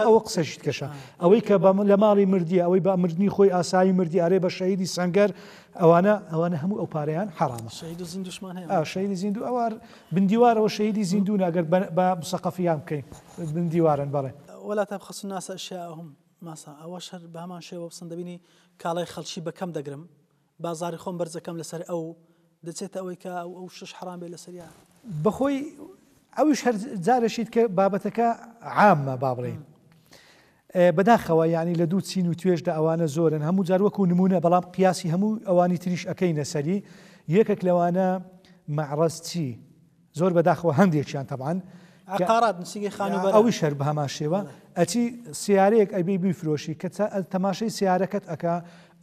S2: ئەوە قسەشت کەشە ئەوەی کە لە ماڵی مردیە ئەوەی بە مردنی خۆی ئاسایی مردی ئەرێ بە شەهیدی سەنگەر ئەوانە هەموو ئەو پارەیان حرامە شەهیدی زیندوو ئەوار بندیوارەوە شەهیدی زیندوون ئەگەر بە سەقەفیان بکەین بندیوارن بەڵێ
S1: ولا تبخسوا الناس أشياءهم ماسا ئەوەش هەر بە هەمان شێوە بسن دەبینی کاڵای خەڵکی بەکەم دەگرم بازاری خۆم بەرزەکەم لەسەر ئەو دەچێتە ئەوەی کە ئەو شش حرام بێ لەسەریان
S2: بەخۆی ئەوش هەر جارەشیت کە بابەتەکە عامە با بڵێین بەداخەوە یعنی لە دوو چین و توێژدا ئەوانە زۆرن هەموو جار وەکو نمونە بەڵام قیاسی هەموو ئەوانی تریش ئەەکەینە سەری یەکێک لەوانە مەعرەز چی زۆر بەداخەوە هەندێکیان تەبعاً
S1: عقارات نسیگەی خانوبەر
S2: ئەوی شەر بە هەمان شێوە ئەچی سیارەیەک ئەبێ بیفرۆشی کە تەماشای سیارەکەت ئەکا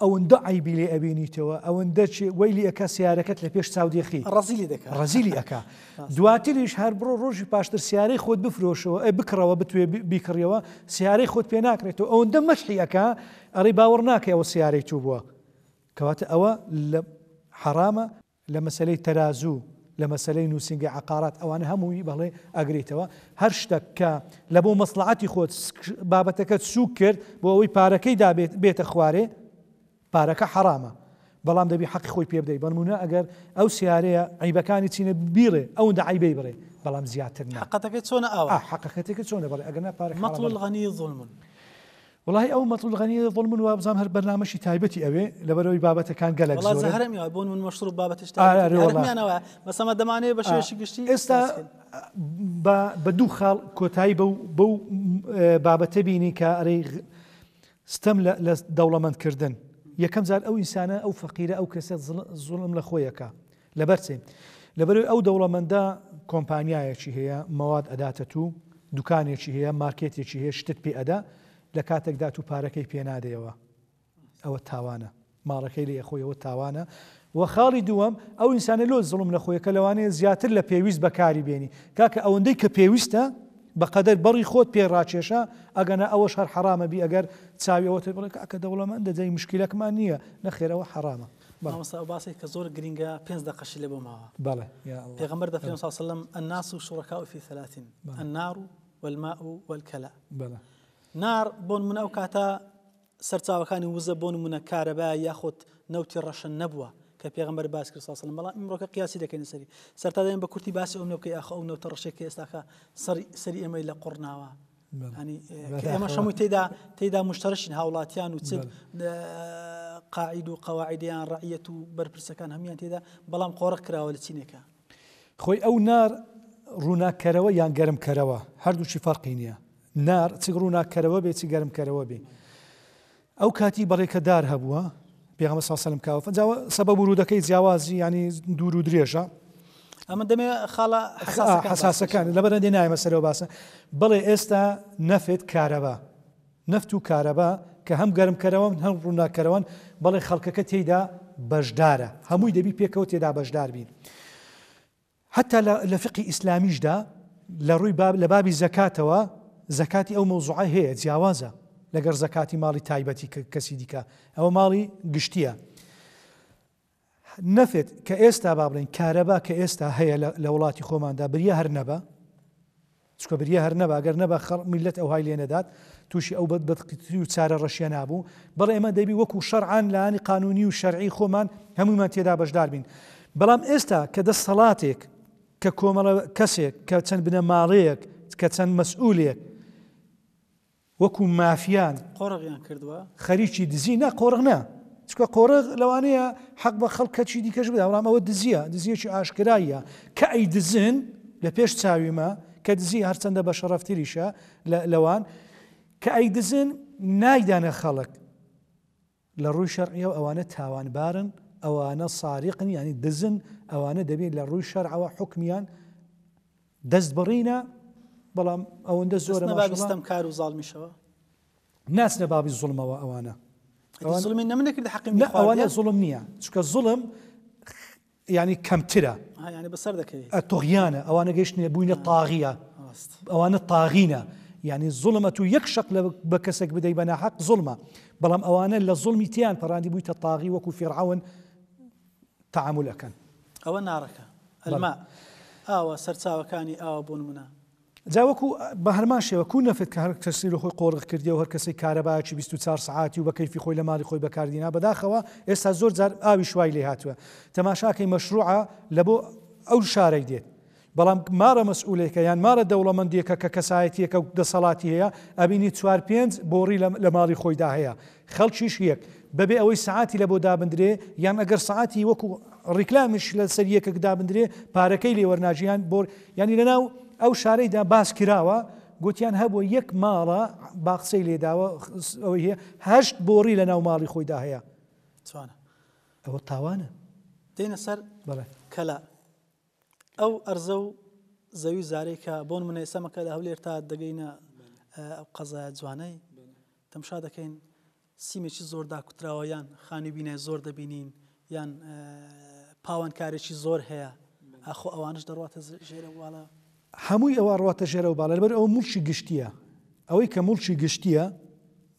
S2: ئەوەندە عیبی لێ ئەبینیتەوە ئەوەندە وەیلی ئەکە سیارەکەت لە پێش چاودێخی ڕەزیلی ئەکا دواتریش هەر بڕۆ ڕۆژی پاشتر سیارەی خۆت بفرۆشەوە بکڕەوە بتوێ بیکڕیەوە سیارەی خۆت پێ ناکرێتەوە ئەوەندە مەشحی ئەکا ئەڕێ باوەڕ ناکەیەوە سیارەی تو بووە کەواتە ئەوە لە حرامە لە مەسەلەی تەرازوو لە مەسەلەی نووسنگی عقارات ئەوانە هەمووی بەڵێ ئەگرێتەوە هەر شتێک کە لە بۆ مەسلحەتی خۆت بابەتەکەت سوک کرد بۆ ئەوەی پارەکەی بێتە خوارێ پارەکە حرامە بەڵام دەبی حەقی خۆی پێ بدەیت بەنمونە ئەگەر ئەو سیارەیە عیبەکانی چینە بیڕێ ئەوەندە عیبەی بڕێ بەڵام زیاتر نە
S1: حقەتەکەی چۆنە ئەوە
S2: حقەتەکەی چۆنە بڵێ ئەگەر پارە
S1: مەطل الغنی ظلم
S2: والله ئەو مەطل الغنی ظلم و بزانام هەر بەرنامەشی تایبەتی ئەوێ لەبەرەوەی بابەتەکان گەلێک زۆرە
S1: والله زەهرەمی بۆن من مەشروب بابەتش تایبەتیانەوە بەسەمە دەمانەیە بە شێوەیەکی گشتی
S2: ئێستا بە دوو خاڵ کۆتایی بەو بابەتە بینی کە ئەرێ ستەم لە دەوڵەمەندکردن یەکەم جار ئەو ئینسانە ئەو فەقیرە ئەو کەسە زوڵم لە خۆیەکە لەبەرچێ لەبەرەوەی ئەو دەوڵەمەندە کۆمپانیایەکی هەیە مەواد ئەداتە تو دوکانێکی هەیە مارکێتێکی هەیە شتت پێ ئەدا لە کاتێکدا تو پارەکەی پێنادەیەوە ئەوە تاوانە ماڵەکەی لە خۆیەوە تاوانە و خاڵی دووەم ئەو ئینسانە لۆ زڵم لە خۆیەکە لەوانەیە زیاتر لە پێویست بەکاری بێنی کاکە ئەوەندەی کە پێویستە بەقەدەر بەڕی خۆت پێ ڕاکێشە ئەگەنە ئەوەش هەر حرامە بی ئەگەر چاویەوە بڵێ کاکە دەوڵەمەندە دەجای مشکلەکمان نییە نەخێرەوە حرامە
S1: باسی کە زۆر گرینگە 5 دقەشی لێ بۆ ماوە
S2: بەڵێ
S1: پێغەمبەر دەفرێن صلی الله علیه و سلم الناس شركاء في 3 النار والماء والكلاء نار بۆن منە ئەو کاتە سەرچاوەکانی وزە بۆن منە کارەبای یاخۆت نەوتی ڕەشن نەبووە کە پێغەمبەر باس کرد صلی الله علیه و سلم بەڵام ئیمڕۆکە قیاسی دەکەین سەری سەرتا دەین بە کورتی باسی ئەو نەوەکەی ئاخە ئەو نەوتە ڕەشێک کە ئێستاکە سەری ئێمەی لە قوڕناوە ینی ئێمە شەمووی تێدا مشتەرەشین هاوڵاتیان و چ قاعید و قەواعیدیان ڕەعیەت و بەرپرسەکان هەمویان تێدا بەڵام قۆڕق کراوە لە چینێکە
S2: خۆی ئەو نار ڕووناکەرەوە یان گەرمکەرەوە هەردووچی فەرقی نییە نار چ ڕووناکەرەوە بێ چی گەرمکەرەوە بێ ئەو کاتی بەڕێکە دار هەبووە پێغەمبەر صلی الله علیه و سلم کاوە جاوە سەبەب ورودەکەی جیاوازی ینی دوور و درێژە
S1: ئەمە دەمێ خاڵە
S2: حساسەکان لەبەر دێ نایمە سەرەوە باسە بڵێ ئێستا نەفت کارەبا نەفت و کارەبا کە هەم گەرمکەرەوەن هەم ڕووناکەرەوەن بەڵێ خەڵکەکە تێیدا بەشدارە هەمووی دەبی پێکەوە تێدا بەشدار بین حتا لە فقی ئیسلامیشدا لە ڕووی لە بابی زەکاتەوە زەکاتی ئەو مەوزوعە هەیە جیاوازە لەگەر زەکاتی ماڵی تایبەتی کەسی دیکە ئەوە ماڵی گشتیە نەفت کە ئێستا با بڵێن کارەبا کە ئێستا هەیە لە وڵاتی خۆماندا بریە هەر نەبە چکە بریە هەر نەبە ئەگەر نەبە میلەت ئەو های لێ نەدات تووشی ئەو بەدقیتی و چارە ڕەشیە نابوو بەڵێ ئێمە دەبی وەکو شەرعان لەانی قانونی و شەرعی خۆمان هەموویمان تێدا بەشدار بین بەڵام ئێستا کە دەسەڵاتێک کە کۆمەڵە کەسێک کە چەند بنە ماڵەیەک کە چەند مەسئولێک وەکو مافیان
S1: قۆڕغیان کردووە
S2: خەریکی دزی نا قۆڕغ نا چکە قۆڕغ لەوانەیە حەق بە خەڵکەچی دیکەش بدا بەڵام ئەوە دزیەکی ئاشکراییە کە ئەی دزن لە پێش چاویمە کە دزی هەرچەندە بە شەڕەفتریشە لەوان کە ئەی دزن نایدانە خەڵک لە ڕووی شەرعیەوە ئەوانە تاوانبارن ئەوانە ساریقن ینی دزن ئەوانە دەبێت لە ڕووی شەرعەوە حکمیان دەست بڕینە بەڵام ئەوەندە زۆرە
S1: بابستم کار و زاڵمیشەوە
S2: ناچنە بابی زوڵمەوە ئەوانە
S1: زوڵمی نەمنەکرد حەقیم
S2: ئەوانە زوڵم نییە چکە زوڵم ینی کەمترە
S1: ینی بەسەر دەکەی
S2: تۆغیانە ئەوانە گەیشتنە بووینە تاغیە ئەوانە تاغینە ینی زوڵمە تو یەک شەق بە کەسێک بدەی بە ناحەق زوڵمە بەڵام ئەوانە لە زوڵمی تیان پەڕاندی بوویتە تاغی وەکو فیرعەون تەعامل ئەکەن
S1: ئەوە ناڕەکە ئەلما ئاوە سەرچاوەکانی ئاوە بوون منە
S2: جاوەکو بە هەرمان شێوە کو نەفت کە هەر کەسی لە خۆی قۆڕغ کردی و هەر کەسەی کارەبایکی 24 ساعتی و بە کەیفی خۆی لە ماڵی خۆی بەکاردینا بەداخەوە ئێستا زۆر جار ئاوی شوای لێ هاتووە تەماشاکەی مەشروعە لە بۆ ئەو شارەی دێت بەڵام مارە مەسئولێکە یان مارە دەوڵەمەندیەکە کە کەسایەتیەکە و دەسەڵاتی هەیە ئەبینی 4-5 بۆڕی لە ماڵی خۆیدا هەیە خەڵکیش یەک بەبێ ئەوەی سعاتی لە بۆ دابدرێ یان ئەگەر سعاتی وەکو ڕیکلامیش لە سەر یەکێک دابدرێ پارەکەی لێ وەرناژیان بۆ ینی لەناو ئەو شارەیدا باس کراوە گوتیان هەبوو یەک ماڵە باخسەی لێداوە ئەوەی هەیە 8 بۆڕی لە ناو ماڵی خۆیدا هەیە ئەوە تاوانە
S1: دێنە سەر
S2: بەڵێ
S1: کەلا ئەو ئەرزە و زەوی زارێکە بۆن منە ئێسەمەکە لە هەولێر تا دەگەینە ئەو قەزایە جوانەی تەمشا دەکەین سیمێکی زۆر داکوتراوە یان خانی بینای زۆر دەبینین یان پاوانکارێکی زۆر هەیە ئاخۆ ئەوانش دەڕاتە ژێرە واڵە
S2: هەمووی ئەوە ڕاتە ژێرە و باڵە لەبەر ئەوە موڵکی گشتیە ئەوەی کە موڵکی گشتیە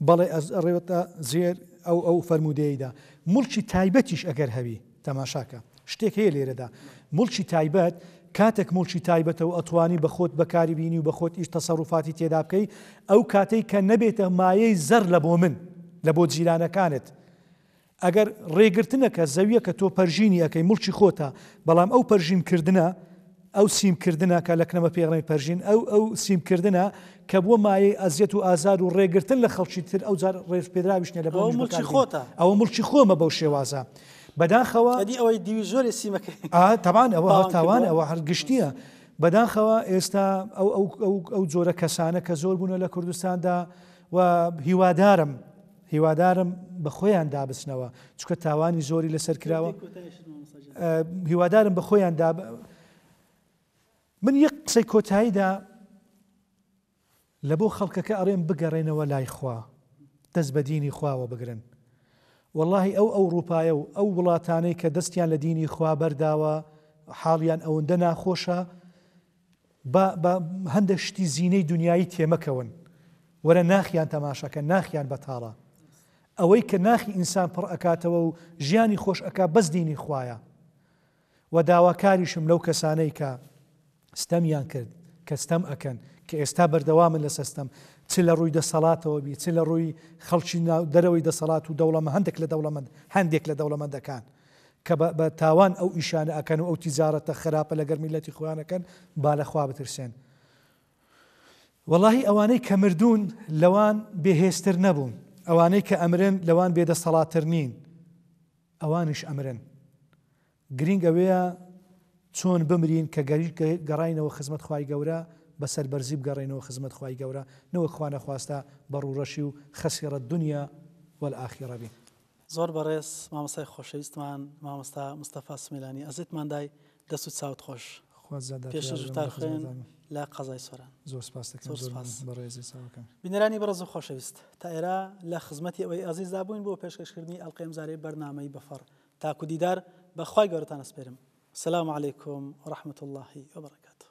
S2: بەڵێ ڕێوەتە زێر ئەو فەرمودەیەدا موڵکی تایبەتیش ئەگەر هەبی تەماشاکە شتێک هەیە لێرەدا موڵکی تایبەت کاتێک موڵکی تایبەتە و ئەتوانی بە خۆت بەکاری بینی و بە خۆت ئیش تەسەڕوفاتی تێدا بکەی ئەو کاتەی کە نەبێتە مایەی زەر لە بۆ من لە بۆ جیرانەکانت ئەگەر ڕێگرتنەکە زەویە کە تۆ پەرژینی ئەەکەی موڵکی خۆتە بەڵام ئەو پەرژینکردنە ئەو سیمکردنە کە لە کنەمە پێغەمبەری پەرژین ئەو سیمکردنە کە بۆ مایەی ئەزیەت و ئازار و ڕێگرتن لە خەڵکی تر ئەو جار ڕێز پێدراویشتە لە بۆ
S1: موڵکی خۆتە
S2: ئەوە موڵکی خۆمە بەو شێوازە بەداخەوە
S1: ئەوەی دیوی زۆری سیمەکەی
S2: تاوان ئەوە تاوان ئەوە هەرگشتیە بەداخەوە ئێستا ئەو جۆرە کەسانە کە زۆر بوونە لە کوردستاندا و هیوادارم بە خۆیان دابستنەوە چکە تاوانی زۆری لەسەر کراوە هیوادارم بە خۆیان من یەک قسەی کۆتاییدا لە بۆ خەڵکەکە ئەڕێم بگەڕێنەوە لای خوا دەست بە دینی خواوە بگرن واللهی ئەو ئەوروپایە و ئەو وڵاتانەی کە دەستیان لە دینی خوا بەرداوە حاڵیان ئەوەندە ناخۆشە بە هەندێک شتی زینەی دنیایی تێمەکەون وەرە ناخیان تەماشەکە ناخیان بەتاڵە ئەوەی کە ناخی ئینسان پڕ ئەکاتەوە و ژیانی خۆش ئەکا بەس دینی خوایە و داواکاریشم لەو کەسانەی کە ستەمیان کرد کە ستەم ئەکەن کە ئێستا بەردەوامن لە سەستەم چ لە ڕووی دەسەڵاتەوە بی چ لە ڕووی خەڵکی دەرەوەی دەسەڵات و هەندێک لە دەوڵەمەندەکان کە بە تاوان ئەو ئیشانە ئەکەن و ئەو تیجارەتە خراپە لەگەر میلەتی خۆیانەکەن با لەخوا بترسێن. وەڵاهی ئەوانەی کە مردوون لەوان بێهێزتر نەبوون، ئەوانەی کە ئەمرن لەوان بێدەسەڵاتتر نین، ئەوانش ئەمرن. گرنگ ئەوەیە چۆن بمرین کە گەڕاینەوە خزمەت خوای گەورە بەسەر بەرزی بگەڕێنەوە خزمەت خوای گەورە، نەوە خوا نەخواستە بەڕوڕەشی و خەسیرە دنیا والآخرە بین.
S1: زۆر بەڕێز مامۆستای خۆشەویستمان مامۆستا مستەفا سمیلانی ئەزیتمان دای دەست و چاوت خۆش. پێش ژوتار خوێن لە قەزای سۆران.
S2: زۆر سپاس دەکەم بەڕێزی چاوەکەم.
S1: بینەرانی بەڕێز و خۆشەویست، تا ئێرە لە خزمەتی ئەوەی ئازیزدا بووین بۆ پێشکەشکردنی ئەڵقەی ئەمزارەی بەرنامەی بەفەڕ. تاکو دیدار بەخوای گەورەتان ئەسپێرم. السلام عليكم ورحمة الله وبركاته.